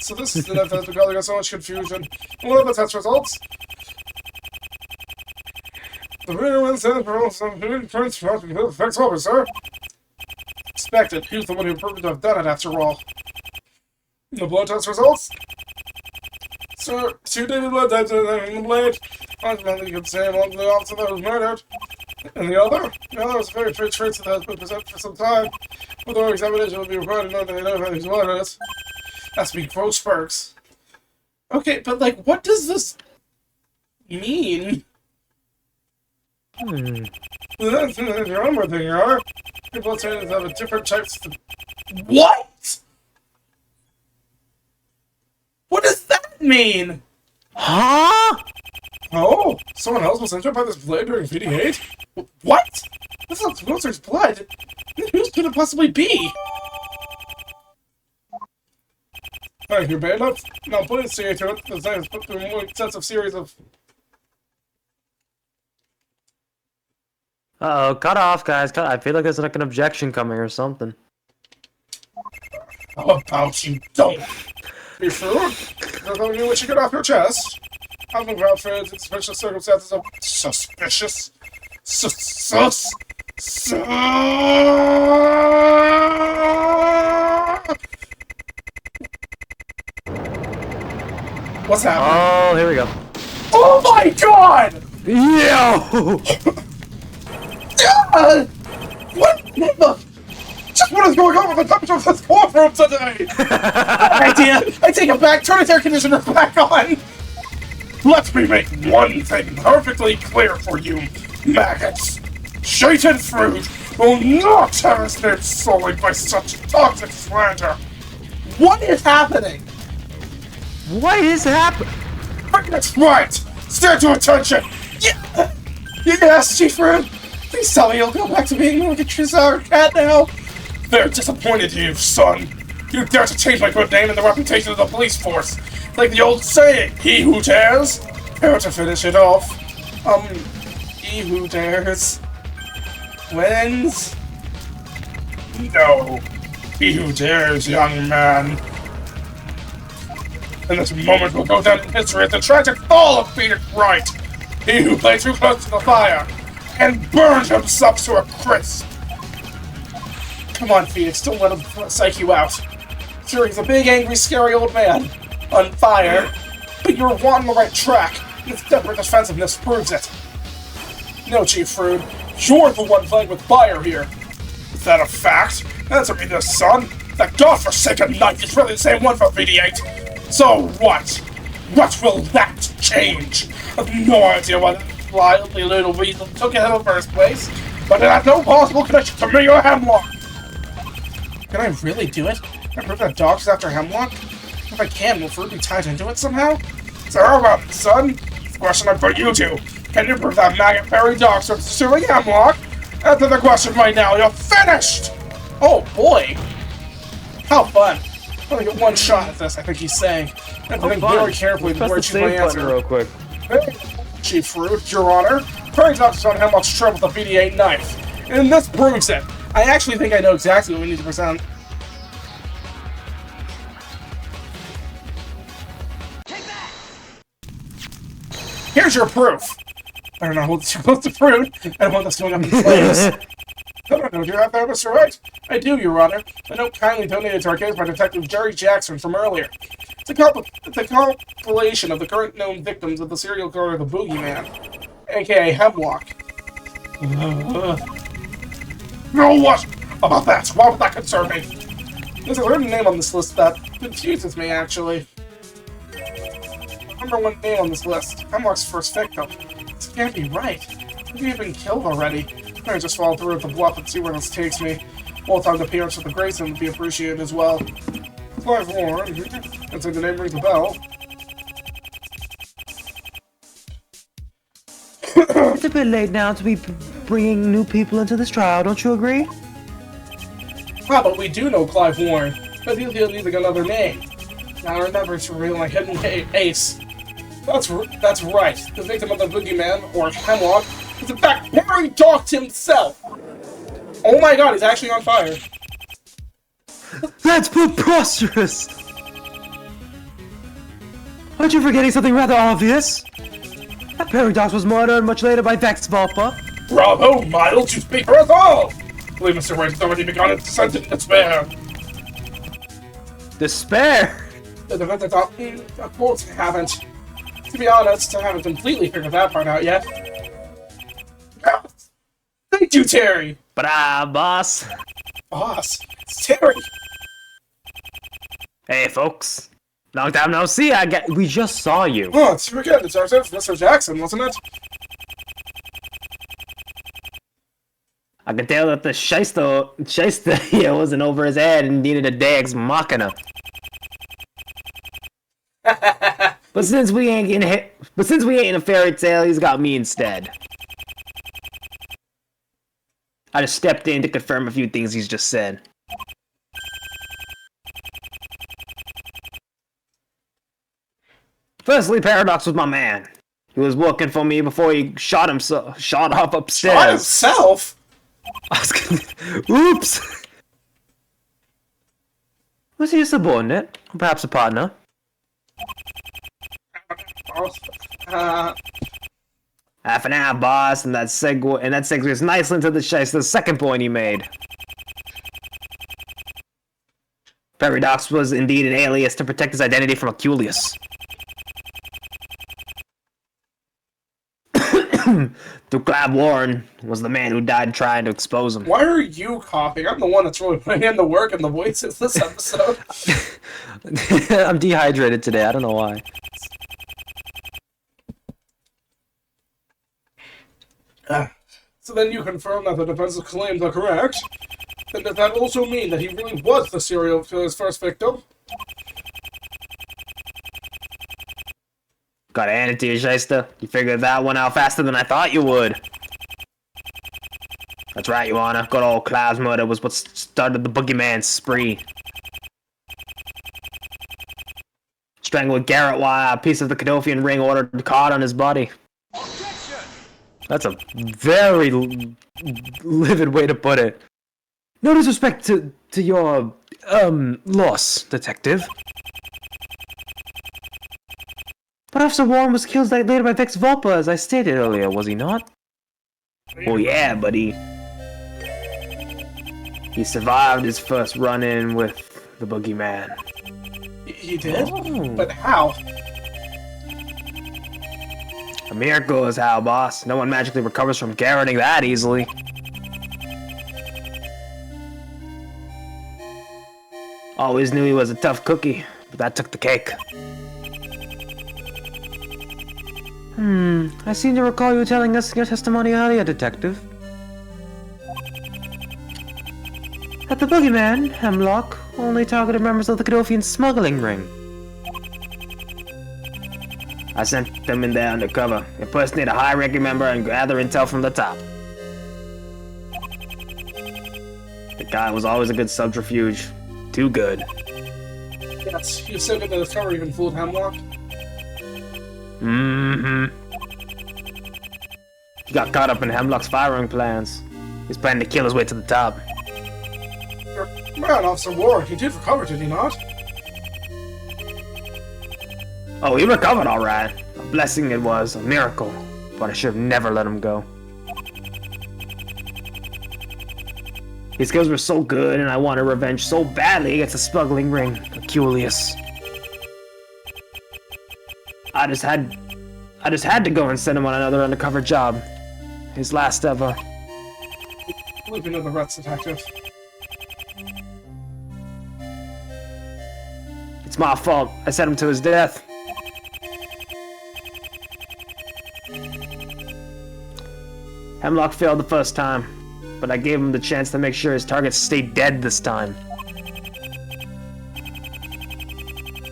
So this is the that's been causing us so much confusion. What are the test results? The reader one said for some fingerprints effects over, sir. Expected. He was the one who proved to have done it after all. The blood test results? Sir, 2 daily blood tests in the blade. Ultimately, you could say one of the officer that was murdered. And the other? The other was a very true trace that has been presented for some time. Although examination will be required to know that they know who's what it is. Has to be gross perks. Okay, but like, what does this mean? That's the wrong thing, you are. People tend to have different types of... What? What does that mean? Huh? Oh, someone else was injured by this blade during VD8? What? This is Wilson's blood. Who could it possibly be? Thank you, bailiff. Now please see to it that the has put through a more extensive series of... Uh-oh, cut off, guys. Cut. I feel like there's like an objection coming or something. How about you don't? Be sure? There's only you what you get off your chest. I've been found for suspicious circumstances of... Suspicious? Sus... What's happening? Oh, here we go. Oh my god! Yo! What the? Just what is going on with the temperature of this courtroom today? Bad idea! I take it back, turn its air conditioner back on! Let me make one thing perfectly clear for you, maggots. Shaitan fruit will not have escaped sullied by such toxic slander. What is happening? What is happening? That's right! Stand to attention! Yeah. Yes, Chief Rude! Please tell me you'll go back to being like a true sour cat now! They're disappointed in you, son! You dare to change my good name and the reputation of the police force! Like the old saying, he who dares? Dare to finish it off. He who dares... wins? No. He who dares, young man. And this moment will go down in history as the tragic fall of Phoenixwright, he who played too close to the fire and burned himself to a crisp. Come on, Phoenix, don't let him psych you out. Sure, he's a big, angry, scary old man on fire, but you're on the right track. His desperate defensiveness proves it. No, Chief Frood, you're the one playing with fire here. Is that a fact? Answer me this, son. That godforsaken knife is really the same one for VD8. So what? What will that change? I've no idea why that lively little weasel took it in the first place, but it had no possible connection to me or Hemlock. Can I really do it? Can I prove that dog's after Hemlock? If I can, will Fruit be tied into it somehow? So how about it, son? It's the question I put you to. Can you prove that maggot fairy dog starts pursuing Hemlock? Answer the question right now, you're finished! Oh boy! How fun. I'm gonna get one shot at this, I think he's saying. And think very carefully before I choose my answer. Real quick. Hey, Chief Fruit, Your Honor. Fairy Doctor's on Hemlock's trouble with the VD8 knife. And this proves it. I actually think I know exactly what we need to present. Here's your proof. I don't know what it's supposed to prove. I don't want this going up in flames. I don't know, do you have that, Mr. Wright? I do, Your Honor. A note kindly donated to our case by Detective Jerry Jackson from earlier. It's a compilation of the current known victims of the serial killer the Boogeyman, aka Hemlock. No, what? About that? Why would that concern me? There's a certain name on this list that confuses me, actually. Number one name on this list. Hemlock's first victim. This can't be right. Have you been killed already? I just fall through the bluff and see where this takes me. Well-timed appearance with the Grayson would be appreciated as well. Clive Warren, and say the name rings a bell. It's a bit late now to be bringing new people into this trial, don't you agree? Ah, but we do know Clive Warren. But he'll need another name. Now remember to reveal my hidden ace. That's right. The victim of the boogeyman, or Hemlock, is in fact Harry Doct himself! Oh my god, he's actually on fire. That's preposterous! Aren't you forgetting something rather obvious? That Paradox was murdered much later by Vex Volpa. Bravo, Miles, you speak for us all! I believe Mr. Wright has already begun its descent into despair. Despair? The defense thought, of course I haven't. To be honest, I haven't completely figured that part out yet. Thank you, Terry! Boss. Boss, it's Terry! Hey, folks. Long time no see, we just saw you. Oh, it's you again, Detective. Mr. Jackson, wasn't it? I could tell that the shyster here wasn't over his head and needed a Deus Machina. But since we ain't in a fairy tale, he's got me instead. I just stepped in to confirm a few things he's just said. Firstly, Paradox was my man. He was working for me before he shot off upstairs. Shot himself? Oops! Was he a subordinate? Or perhaps a partner? Half an hour, boss, and that segues nicely into the second point he made. Paradox was indeed an alias to protect his identity from Aculeus. Clive Warren was the man who died trying to expose him. Why are you coughing? I'm the one that's really putting in the work and the voices this episode. I'm dehydrated today, I don't know why. So then you confirm that the defense's claims are correct? Then does that also mean that he really was the serial killer's first victim? Gotta hand it to you, Shyster. You figured that one out faster than I thought you would. That's right, Your Honor. Good old Clive's murder was what started the boogeyman spree. Strangled Garrett while a piece of the Cadofian ring ordered caught on his body. That's a very livid way to put it. No disrespect to your, loss, Detective. But Officer Warren was killed later by Vex Volpa, as I stated earlier, was he not? Oh yeah, but he survived his first run-in with the boogeyman. He did? Oh. But how? A miracle is how, boss. No one magically recovers from garroting that easily. Always knew he was a tough cookie, but that took the cake. I seem to recall you telling us your testimony earlier, Detective. That the boogeyman, Hemlock, only targeted members of the Cadofian smuggling ring. I sent them in there undercover, impersonate a high-ranking member and gather intel from the top. The guy was always a good subterfuge. Too good. Yes, you said that the discovery even fooled Hemlock. He got caught up in Hemlock's firing plans. He's planning to kill his way to the top. Man, Officer Warren, he did recover, did he not? Oh, he recovered alright. A blessing it was, a miracle. But I should have never let him go. His skills were so good, and I wanted revenge so badly against the smuggling ring, Aculeus. I just had to go and send him on another undercover job. His last ever. I believe you know the rest, Detective. It's my fault. I sent him to his death. Hemlock failed the first time, but I gave him the chance to make sure his targets stayed dead this time.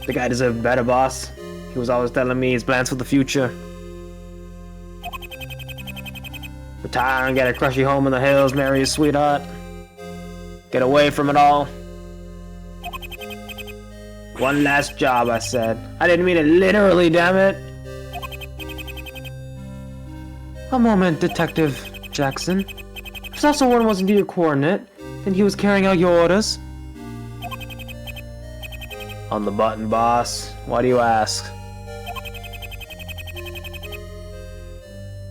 The guy deserved better, boss. He was always telling me his plans for the future. Retire and get a crushy home in the hills, marry his sweetheart. Get away from it all. One last job, I said. I didn't mean it literally, damn it. A moment, Detective Jackson. If also one wasn't your coordinate, then he was carrying out your orders. On the button, boss. Why do you ask?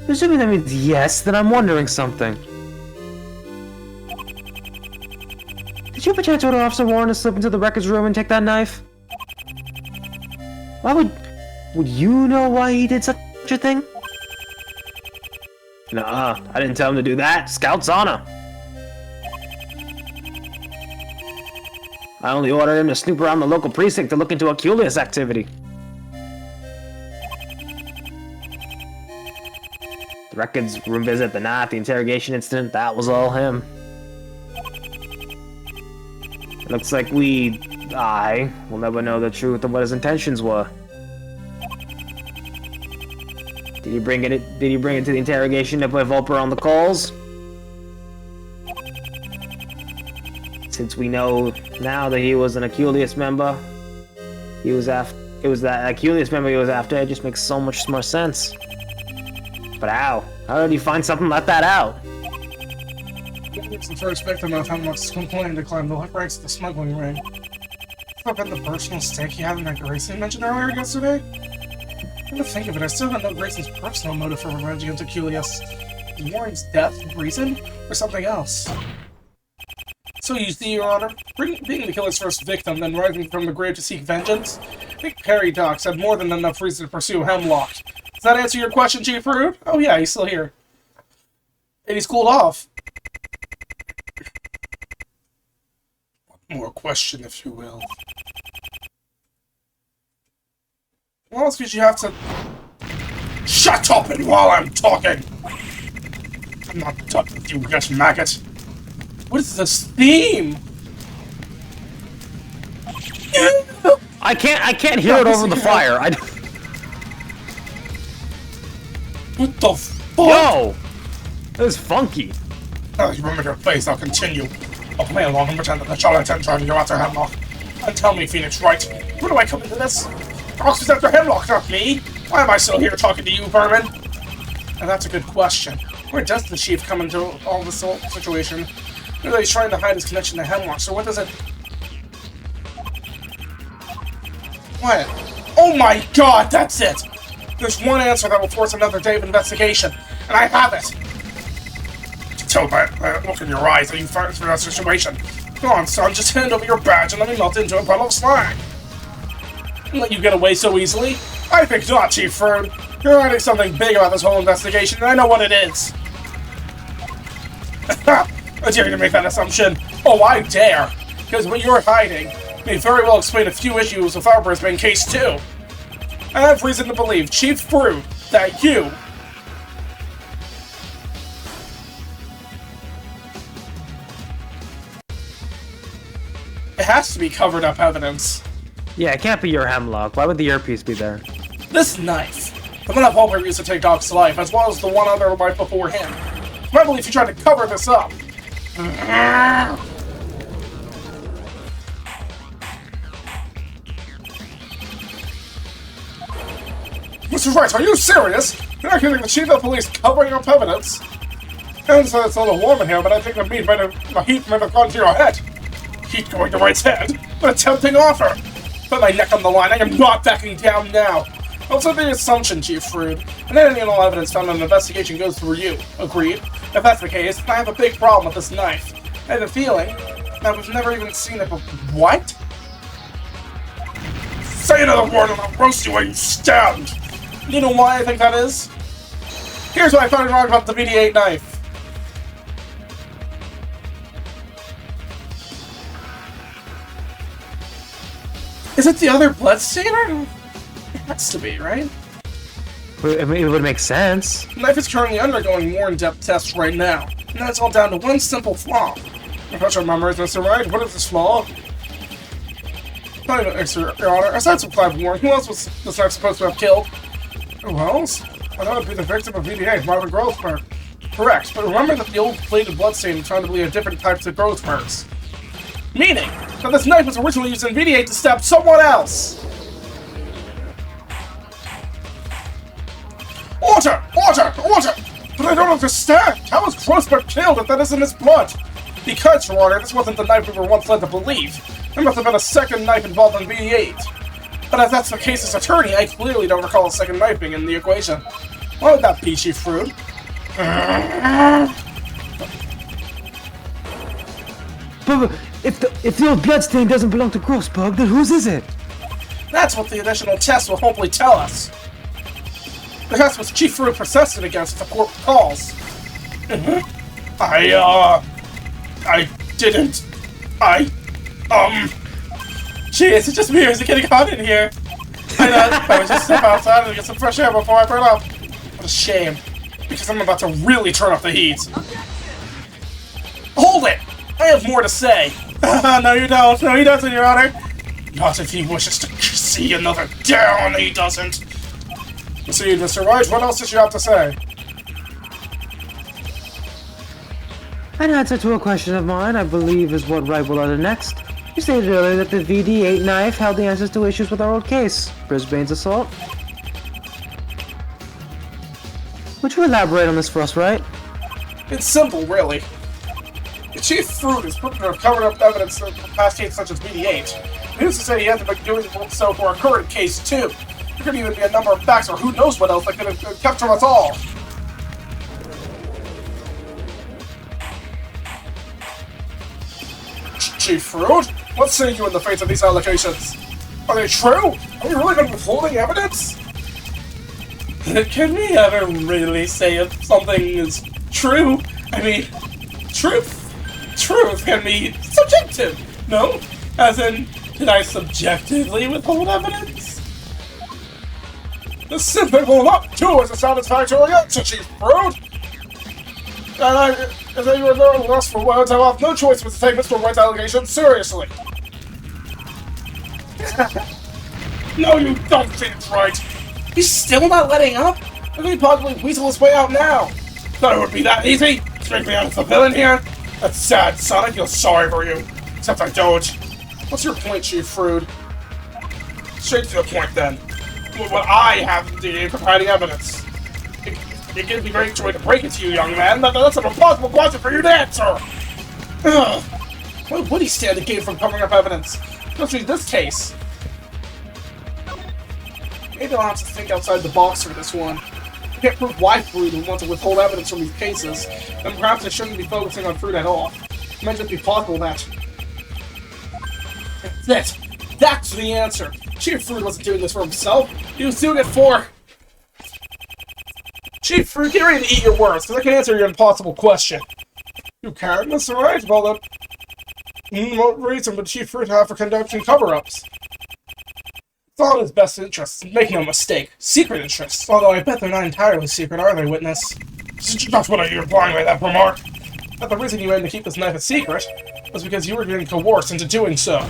Assuming that means yes, then I'm wondering something. Did you by chance order Officer Warren to slip into the records room and take that knife? Why would you know why he did such a thing? Nuh-uh, I didn't tell him to do that. Scout's honor. I only ordered him to snoop around the local precinct to look into Aculeus activity. The records room visit, the knife, the interrogation incident, that was all him. It looks like I will never know the truth of what his intentions were. Did he bring it to the interrogation to put Volper on the calls? Since we know now that he was an Aculeus member, it was that Aculeus member he was after, it just makes so much more sense. But how? How did he find something like that out? It's the first victim of Hemlock's complaint to climb the ranks of the smuggling ring. I've been the personal stake he had in that Grayson mentioned earlier yesterday. Come to think of it, I still don't know Grayson's personal motive for revenge against Aculeus. Is Warren's death the reason, or something else? So you see, Your Honor, being the killer's first victim, then rising from the grave to seek vengeance, I think Perry Docs had more than enough reason to pursue Hemlock. Does that answer your question, Chief Rude? Oh yeah, he's still here. And he's cooled off. One more question, if you will. What else could you have to... Shut up and while I'm talking! I'm not done with you yet, maggot. What is this theme? I can't hear it over the fire. What the fuck? Yo! That was funky. Now that you remember your face, I'll continue. I'll play along and pretend that the charlatan tried to go after Hemlock. And tell me, Phoenixwright, where do I come into this? Fox was after Hemlock, not me! Why am I still here talking to you, Vermin? And that's a good question. Where does the Chief come into all this whole situation? Maybe he's trying to hide his connection to Hemlock, so what does it... What? Oh my god, that's it! There's one answer that will force another day of investigation, and I have it! Tell that look in your eyes that you fight for that situation. Come on, son, just hand over your badge and let me melt into a puddle of slag. Let you get away so easily? I think not, Chief Fern. You're hiding something big about this whole investigation, and I know what it is. I dare you to make that assumption. Oh, I dare. Because what you're hiding may very well explain a few issues with our Brisbane case, too. I have reason to believe, Chief Fruit, that you... It has to be covered up evidence. Yeah, it can't be your Hemlock. Why would the earpiece be there? This knife, the one that Volper used to take Doc's life, as well as the one other wife before him. I believe he tried to cover this up. Mr. Wright, are you serious? You're not getting the Chief of Police covering up evidence? And so it's a little warm in here, but I think the heat might have gone to your head. Heat going to Wright's head? What a tempting offer! Put my neck on the line, I am not backing down now! Also the assumption, Chief Frood, and any and all evidence found in an investigation goes through you. Agreed? If that's the case, I have a big problem with this knife. I have a feeling that we've never even seen it before. What? Say another word and I'll roast you where you stand! You know why I think that is? Here's what I found wrong about the BD-8 knife. Is it the other bloodstainer? It has to be, right? I mean, it would make sense. The knife is currently undergoing more in-depth tests right now, and that's all down to one simple flaw. Professor remembers, Mr. Wright, what is this flaw? Your Honor, aside from Clive Warren, who else was this knife supposed to have killed? Who else? I thought it would be the victim of VDA, Marvin Grothberg. Correct, but remember that the old plated bloodstain found to be a different types of Grothbergs. Meaning that this knife was originally used in VDA to stab someone else! Order! Order! Order! But I don't understand! How was Grothberg killed if that isn't his blood? Because, Your Honor, this wasn't the knife we were once led to believe. There must have been a second knife involved in VD8. But if that's the case as attorney, I clearly don't recall a second knife being in the equation. Why would that be, Chief Frood? But if the old bloodstain doesn't belong to Grothberg, then whose is it? That's what the additional test will hopefully tell us. That's what Chief Frood persisted against if the court calls. Jeez, it's just me, is it getting hot in here? I was just step outside and get some fresh air before I burn up. What a shame, because I'm about to really turn up the heat. Hold it! I have more to say. No you don't, no he doesn't, Your Honor. Not if he wishes to see another down, he doesn't. Proceed, Mr. Wright, what else does you have to say? An answer to a question of mine, I believe, is what Wright will utter next. You stated earlier that the VD8 knife held the answers to issues with our old case, Brisbane's assault. Would you elaborate on this for us, Wright? It's simple, really. The Chief Frood is put to have covered up evidence of past cases such as VD8. Who's to say he hasn't been doing so for our current case, too? There could even be a number of facts or who knows what else that could have kept from us all. Chief Frood, what say you in the face of these allegations? Are they true? Are we really going to be withholding evidence? Can we ever really say if something is true? I mean, truth can be subjective, no? As in, did I subjectively withhold evidence? This simply will not do as a satisfactory answer, Chief Frood! And if you are no lost for words, I will have no choice but to take Mr. Wright's allegations seriously. No, you don't think it's right. He's still not letting up? How can he possibly weasel his way out now? Thought it would be that easy? Straight me out of the villain here? That's sad, son. I feel sorry for you. Except I don't. What's your point, Chief Frood? Straight to the point, then. What I have to do in providing evidence. It gives me great joy to break it to you, young man. That's an impossible question for you to answer! Why would he stand to gain from covering up evidence? Especially this case. Maybe I'll have to think outside the box for this one. I can't prove why Frood would want to withhold evidence from these cases, and perhaps I shouldn't be focusing on Frood at all. It might just be possible that... That's the answer! Chief Frood wasn't doing this for himself, he was doing it for... Chief Frood, get ready to eat your words, because I can answer your impossible question. You can, Mr. Wright? Well then, what reason would Chief Frood have for conducting cover-ups? It's all in his best interests, make no mistake. Secret interests, although I bet they're not entirely secret, are they, witness? That's what are you implying by that remark? That the reason you aimed to keep this knife a secret was because you were being coerced into doing so.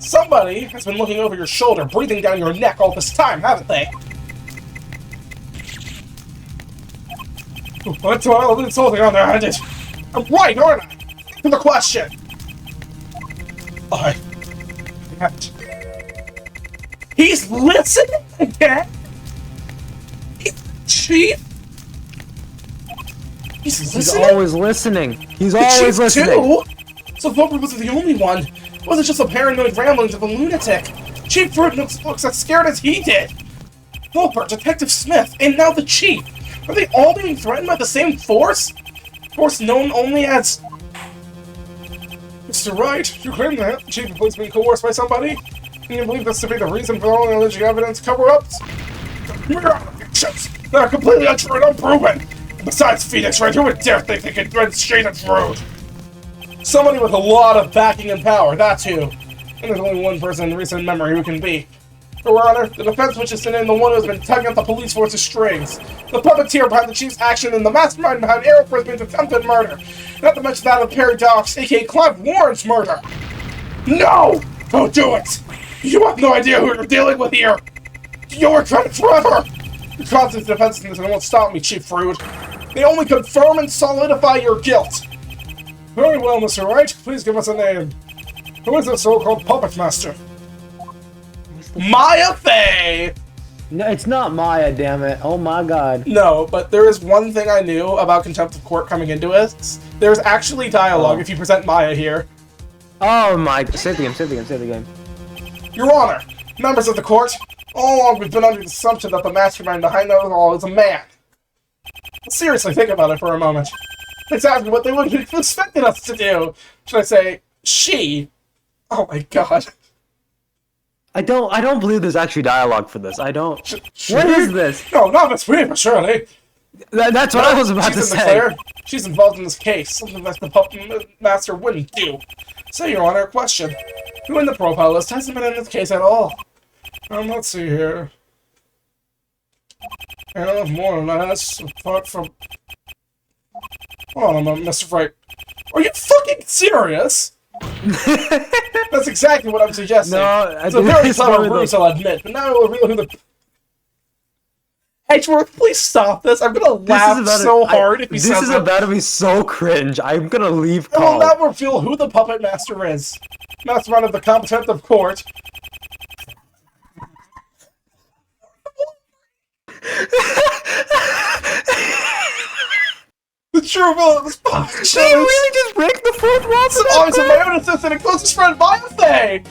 Somebody has been looking over your shoulder, breathing down your neck all this time, haven't they? What's all this holding on their hand? I'm right, aren't I? To the question. I can't. He's listening again? Chief? He's always listening. He's always listening. Too? So Volper wasn't the only one. It wasn't just the paranoid ramblings of a lunatic. Chief Frood looks as scared as he did. Volper, Detective Smith, and now the Chief. Are they all being threatened by the same force? Force known only as... Mr. Wright, you claim that the Chief of Police being coerced by somebody? And you believe this to be the reason for all alleged evidence cover-ups? They're completely untrue and unproven! Besides phoenixwright, who would dare think they could run straight at Frood? Somebody with a lot of backing and power, that's who. And there's only one person in recent memory who can be. Your Honor, the defense wishes to name the one who has been tugging at the police force's strings. The puppeteer behind the chief's action and the mastermind behind Aeroforce means attempted murder. Not to mention that of Perry Dox, aka Clive Warren's murder. No! Don't do it! You have no idea who you're dealing with here! You'll regret it forever! Your constant defensiveness won't stop me, Chief Rude. They only confirm and solidify your guilt. Very well, Mr. Wright. Please give us a name. Who is this so-called puppet master? Maya Fey! No, it's not Maya, damn it. Oh my god. No, but there is one thing I knew about Contempt of Court coming into it. There's actually dialogue if you present Maya here. Oh my... Save the game. Your Honor, members of the court, all along we've been under the assumption that the mastermind behind it all is a man. Seriously, think about it for a moment. Exactly what they would have expected us to do. Should I say, she? Oh my god. I don't believe there's actually dialogue for this. I don't... What is this? No, not Miss Weaver, surely. That's what I was about to say. She's involved in this case, something that the puppet master wouldn't do. So, Your Honor, question. Who in the profile list hasn't been in this case at all? Let's see here. More or less, apart from... Hold on a moment, Mr. Wright. Are you fucking serious? That's exactly what I'm suggesting. No, it's a very clever ruse, I'll admit, but now we'll reveal who the... Edgeworth, please stop this. I'm gonna laugh so hard if he says This is about to be so cringe. I'm gonna leave I will now reveal who the puppet master is. Mastermind of the Contempt of Court. The true villain of this puppet Did you really just break the fourth wall to that? Always my own assistant and closest friend, Maya Fey!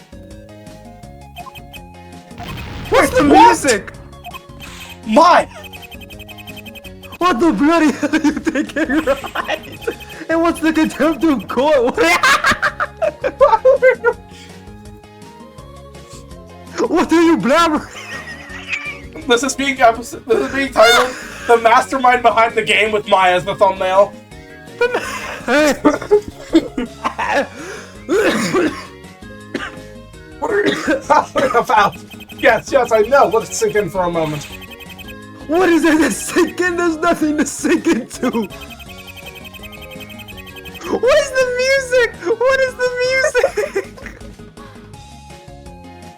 What's the music? Maya! What the bloody hell are you thinking, right? And what's the Contempt of Court? What are you blabbering? This is being titled The Mastermind Behind the Game with Maya as the thumbnail. What are you talking about? Yes, I know. Let it sink in for a moment. What is there to sink in? There's nothing to sink into. What is the music? What is the music?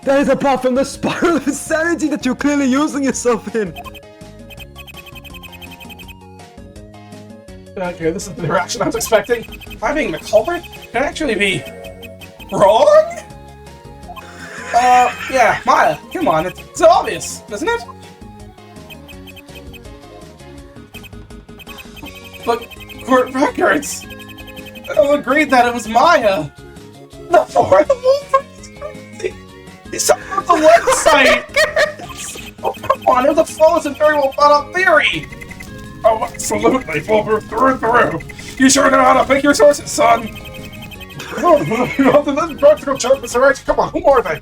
That is apart from the spiral of insanity that you're clearly using yourself in. Okay, this is the reaction I was expecting. Am I being the culprit? Can I actually be wrong? Yeah, Maya, come on, it's obvious, isn't it? But court records all agreed that it was Maya. The fourth wolf is crazy. He's talking about the website. Oh, come on, it was a flawless and very well thought out theory. Oh, absolutely, foolproof through and through. You sure know how to pick your sources, son. Oh, this practical joke, Mr. Wright. Come on, who are they?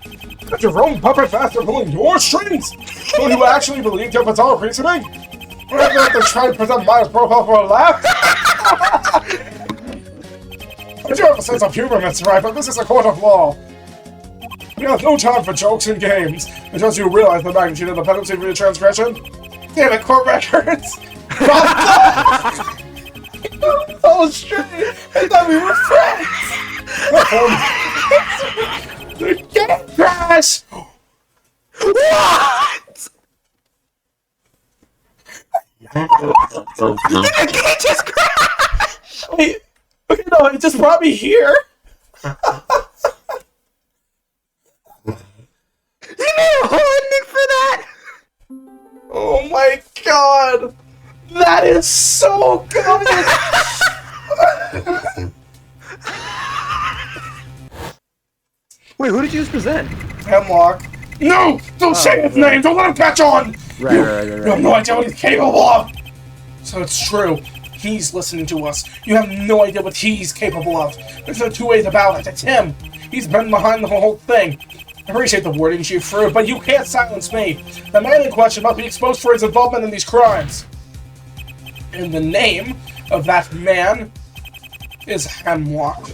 Got your own puppet master pulling your strings. Someone who actually believed your bizarre reasoning? Rather than to try to present Maya's profile for a laugh? I do have a sense of humor, Mr. Wright, but this is a court of law. We have no time for jokes and games. And don't you realize the magnitude of the penalty for your transgression? Damn it, court records! Oh, straight! I thought we were friends! Get it, Crash! What?! Did it just crash? Wait, okay, no, it just brought me here. You made a whole ending for that? Oh my god! That is so good! Wait, who did you just present? Hemlock. No! Don't say his name! Don't let him catch on! Right. You have no idea what he's capable of! So it's true. He's listening to us. You have no idea what he's capable of. There's no two ways about it. It's him. He's been behind the whole thing. I appreciate the wording, Chief Fruit, but you can't silence me. The man in question must be exposed for his involvement in these crimes. And the name of that man is Hemlock.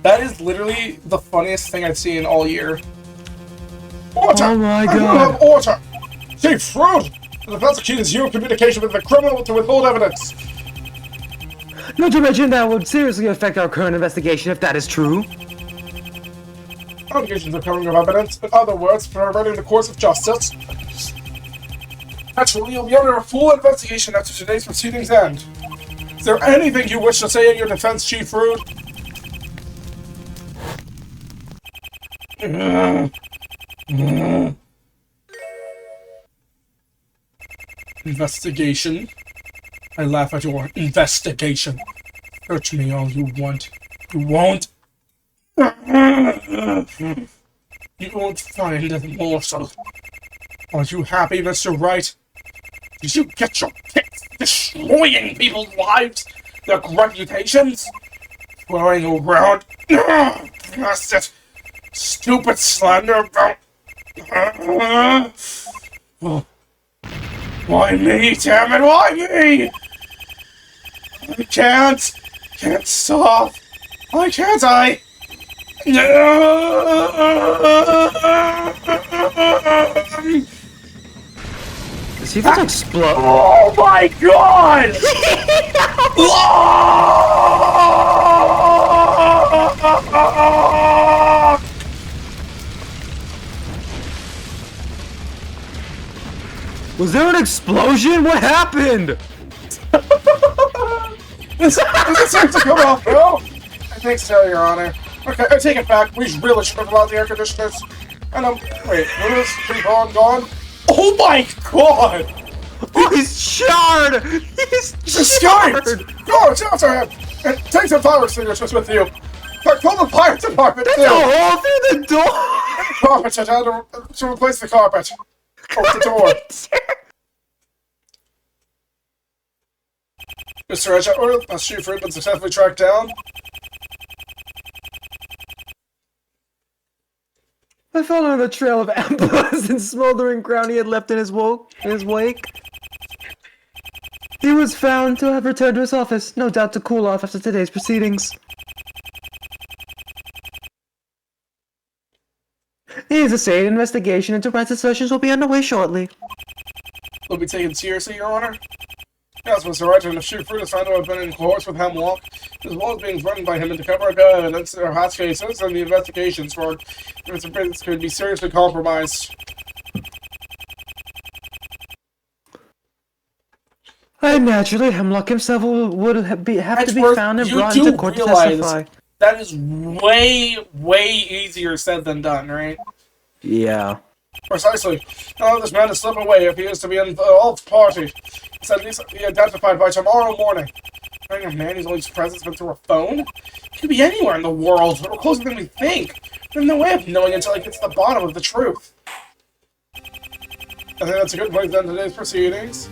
That is literally the funniest thing I've seen all year. Order! Oh my I God. will have order! Chief Fruit! The defense accuses you of communication with the criminal to withhold evidence. Not to mention that would seriously affect our current investigation if that is true. Allegations of covering of evidence, in other words, perverting the course of justice. Naturally, you'll be under a full investigation after today's proceedings end. Is there anything you wish to say in your defense, Chief Rude? Investigation? I laugh at your investigation. Search me all you want. You won't. You won't find a morsel. Are you happy, Mr. Wright? Did you get your kicks destroying people's lives, their reputations? Going around, blasted, stupid slander about... Why me, damn it, why me? I can't stop. Why can't I? Is he about to explode? Oh my god! Was there an explosion? What happened? This has to come off, no? I think so, Your Honor. Okay, I take it back. We really should have allowed the air conditioners. And wait, what is pretty gone? Oh my god! Oh, he's charred! He's charred! Escaped! Go, after him! And take some fire extinguishers with you! Call the fire department, There's too! a hole through the door! Carpet to replace the carpet. Open the door. Mr. Edgeworth, has Chief Fruit been successfully tracked down? I found on the trail of embers and smoldering ground he had left in his wake. He was found to have returned to his office, no doubt to cool off after today's proceedings. Needless to say, an investigation into Wright's assertions will be underway shortly. Will be taken seriously, Your Honor? Yes, Mr. Wright, and if Chief Fruit is found to have been in course with Hemlock, as well as being threatened by him to cover up evidence or hot cases, and the investigations for its appearance could be seriously compromised. And naturally, Hemlock himself would have to be found and brought into court to testify. That is way easier said than done, right? Yeah. Precisely. Now this man is slipping away. Appears to be in the alt party. He said at least be identified by tomorrow morning. Knowing a man whose only presence been through a phone? He could be anywhere in the world, or closer than we think. There's no way of knowing until he gets to the bottom of the truth. I think that's a good point to end today's proceedings.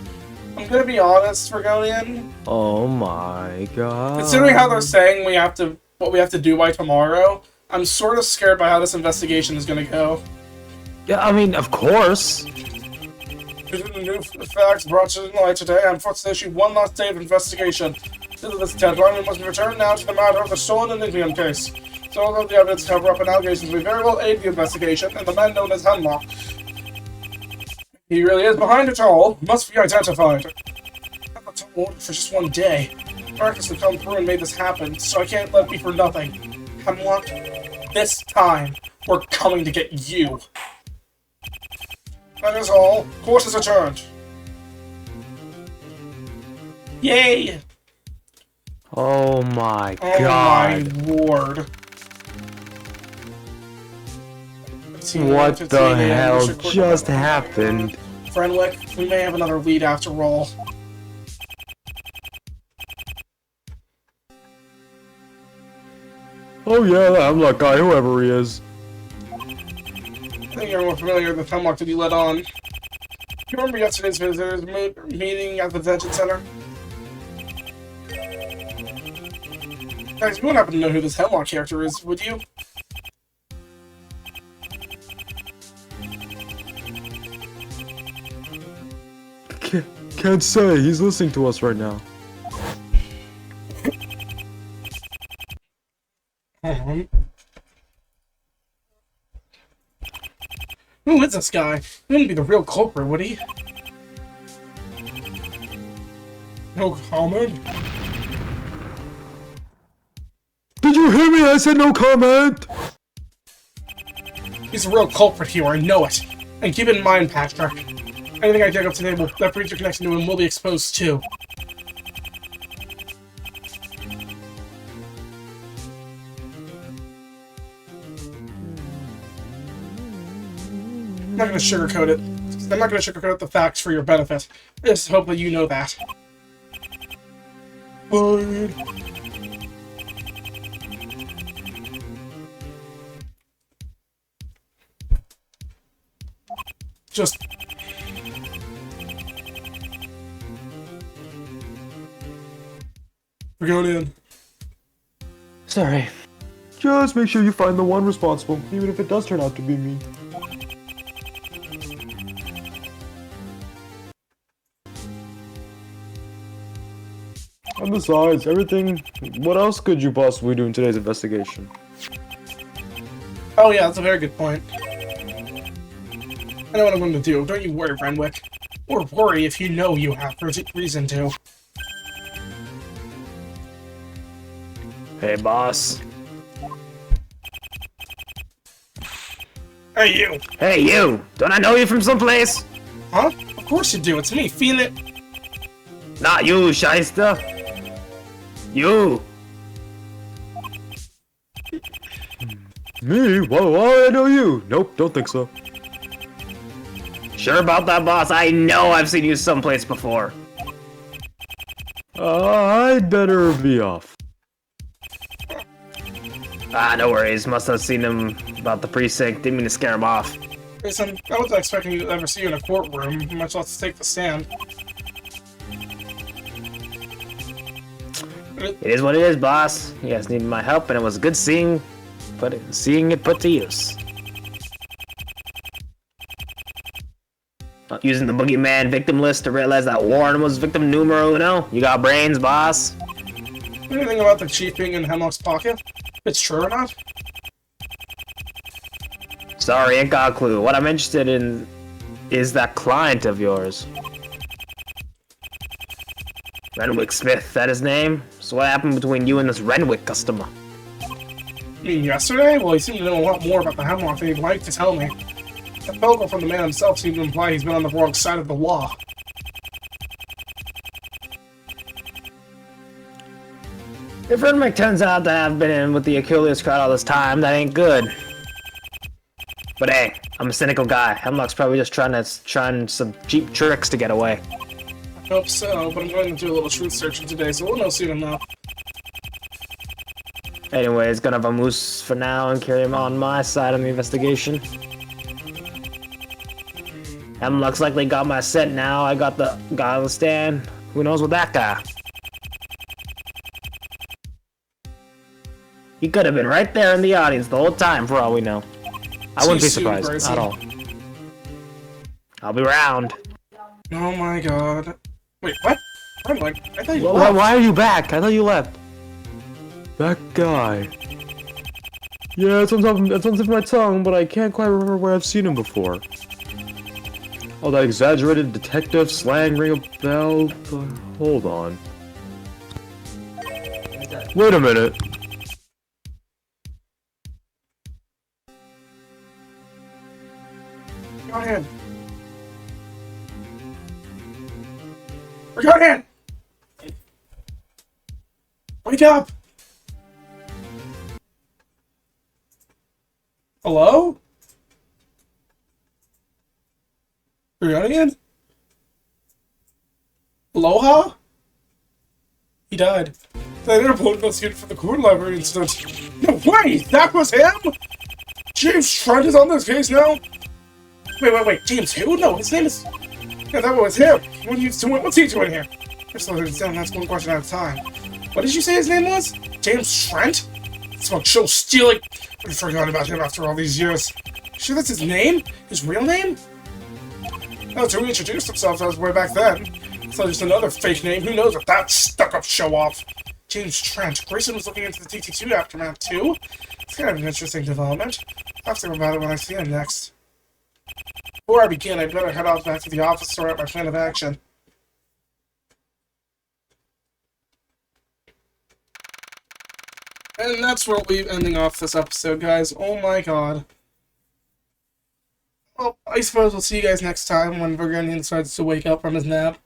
I'm gonna be honest, Vergonian. Oh my god. Considering how they're saying what we have to do by tomorrow, I'm sort of scared by how this investigation is gonna go. Yeah, I mean, of course. Due to the new facts brought to light today, I'm forced to issue one last day of investigation. Due to this deadline, we must return now to the matter of the stolen Enigmium case. So although the evidence cover up and allegations, we very well aid the investigation, and the man known as Hemlock. He really is behind it all, must be identified. I'm not ordered for just one day. Marcus has come through and made this happen, so I can't let it be for nothing. Hemlock, this time, we're coming to get you. That is all. Court is adjourned. Yay! Oh my Oh god. my lord. What the hell just happened? Friendlick, we may have another lead after all. Oh yeah, that Hemlock guy, whoever he is. I think you're more familiar with the Hemlock that you let on. Do you remember yesterday's visitors meeting at the detention center? Guys, you wouldn't happen to know who this Hemlock character is, would you? Can't say, he's listening to us right now. Who is this guy? He wouldn't be the real culprit, would he? No comment? Did you hear me? I said no comment! He's the real culprit here, I know it. And keep it in mind, Patrick. Anything I dig up today that breeds your connection to him will be exposed too. I'm not gonna sugarcoat it. I'm not gonna sugarcoat the facts for your benefit. I just hope that you know that. Fine. Just... We're going in. Sorry. Just make sure you find the one responsible, even if it does turn out to be me. And besides, everything... What else could you possibly do in today's investigation? Oh yeah, that's a very good point. I know what I'm going to do. Don't you worry, Renwick. Or worry if you know you have reason to. Hey, boss. Hey, you! Hey, you! Don't I know you from someplace? Huh? Of course you do. It's me, Phoenix... Not you, shyster. You! Me? Why would I know you? Nope, don't think so. Sure about that, boss? I know I've seen you someplace before. I'd better be off. Ah, no worries. Must have seen him about the precinct. Didn't mean to scare him off. Listen, I wasn't expecting you to ever see you in a courtroom, much less take the stand. It is what it is, boss. You guys needed my help, and it was good seeing it put to use. Not using the boogeyman victim list to realize that Warren was victim numero uno. You got brains, boss. Anything about the chief being in Hemlock's pocket? If it's true or not? Sorry, ain't got a clue. What I'm interested in is that client of yours. Renwick Smith, that his name? So what happened between you and this Renwick customer? You mean yesterday? Well, he seemed to know a lot more about the Hemlock than he'd like to tell me. The photo from the man himself seemed to imply he's been on the wrong side of the law. If Renwick turns out to have been in with the Achilles crowd all this time, that ain't good. But hey, I'm a cynical guy. Hemlock's probably just trying some cheap tricks to get away. I hope so, but I'm going to do a little truth searching today, so we'll know soon enough. Anyways, gonna vamoose for now and carry him on my side of the investigation. Hemlock's likely got my scent now. I got the guy on the stand. Who knows with that guy? He could have been right there in the audience the whole time, for all we know. I wouldn't be surprised at all. I'll be round. Oh my god. Wait, what? I'm like, I thought you left. Why are you back? I thought you left. That guy. Yeah, it's on the tip of my tongue, but I can't quite remember where I've seen him before. Oh, that exaggerated detective slang ring a bell? Hold on. Wait a minute. Go ahead. We're going in! Wake up! Hello? Brionian? Aloha? He died. That Interpol investigated for the court library incident. No way! That was him?! James Trent is on this case now? Wait. James who? No, his name is... Yeah, that was him. What's he doing here? Just slow this down, that's one question at a time. What did you say his name was? James Trent? It's about Joe stealing. I forgot about him after all these years. Sure that's his name? His real name? That's who he introduced himself as way back then. It's not just another fake name. Who knows what that stuck-up show-off? James Trent. Grayson was looking into the TT2 aftermath, too? It's kind of an interesting development. I'll ask him about it when I see him next. Before I begin, I'd better head off back to the office to sort out my plan of action. And that's where we're ending off this episode, guys. Oh my god. Well, I suppose we'll see you guys next time when Virginian decides to wake up from his nap.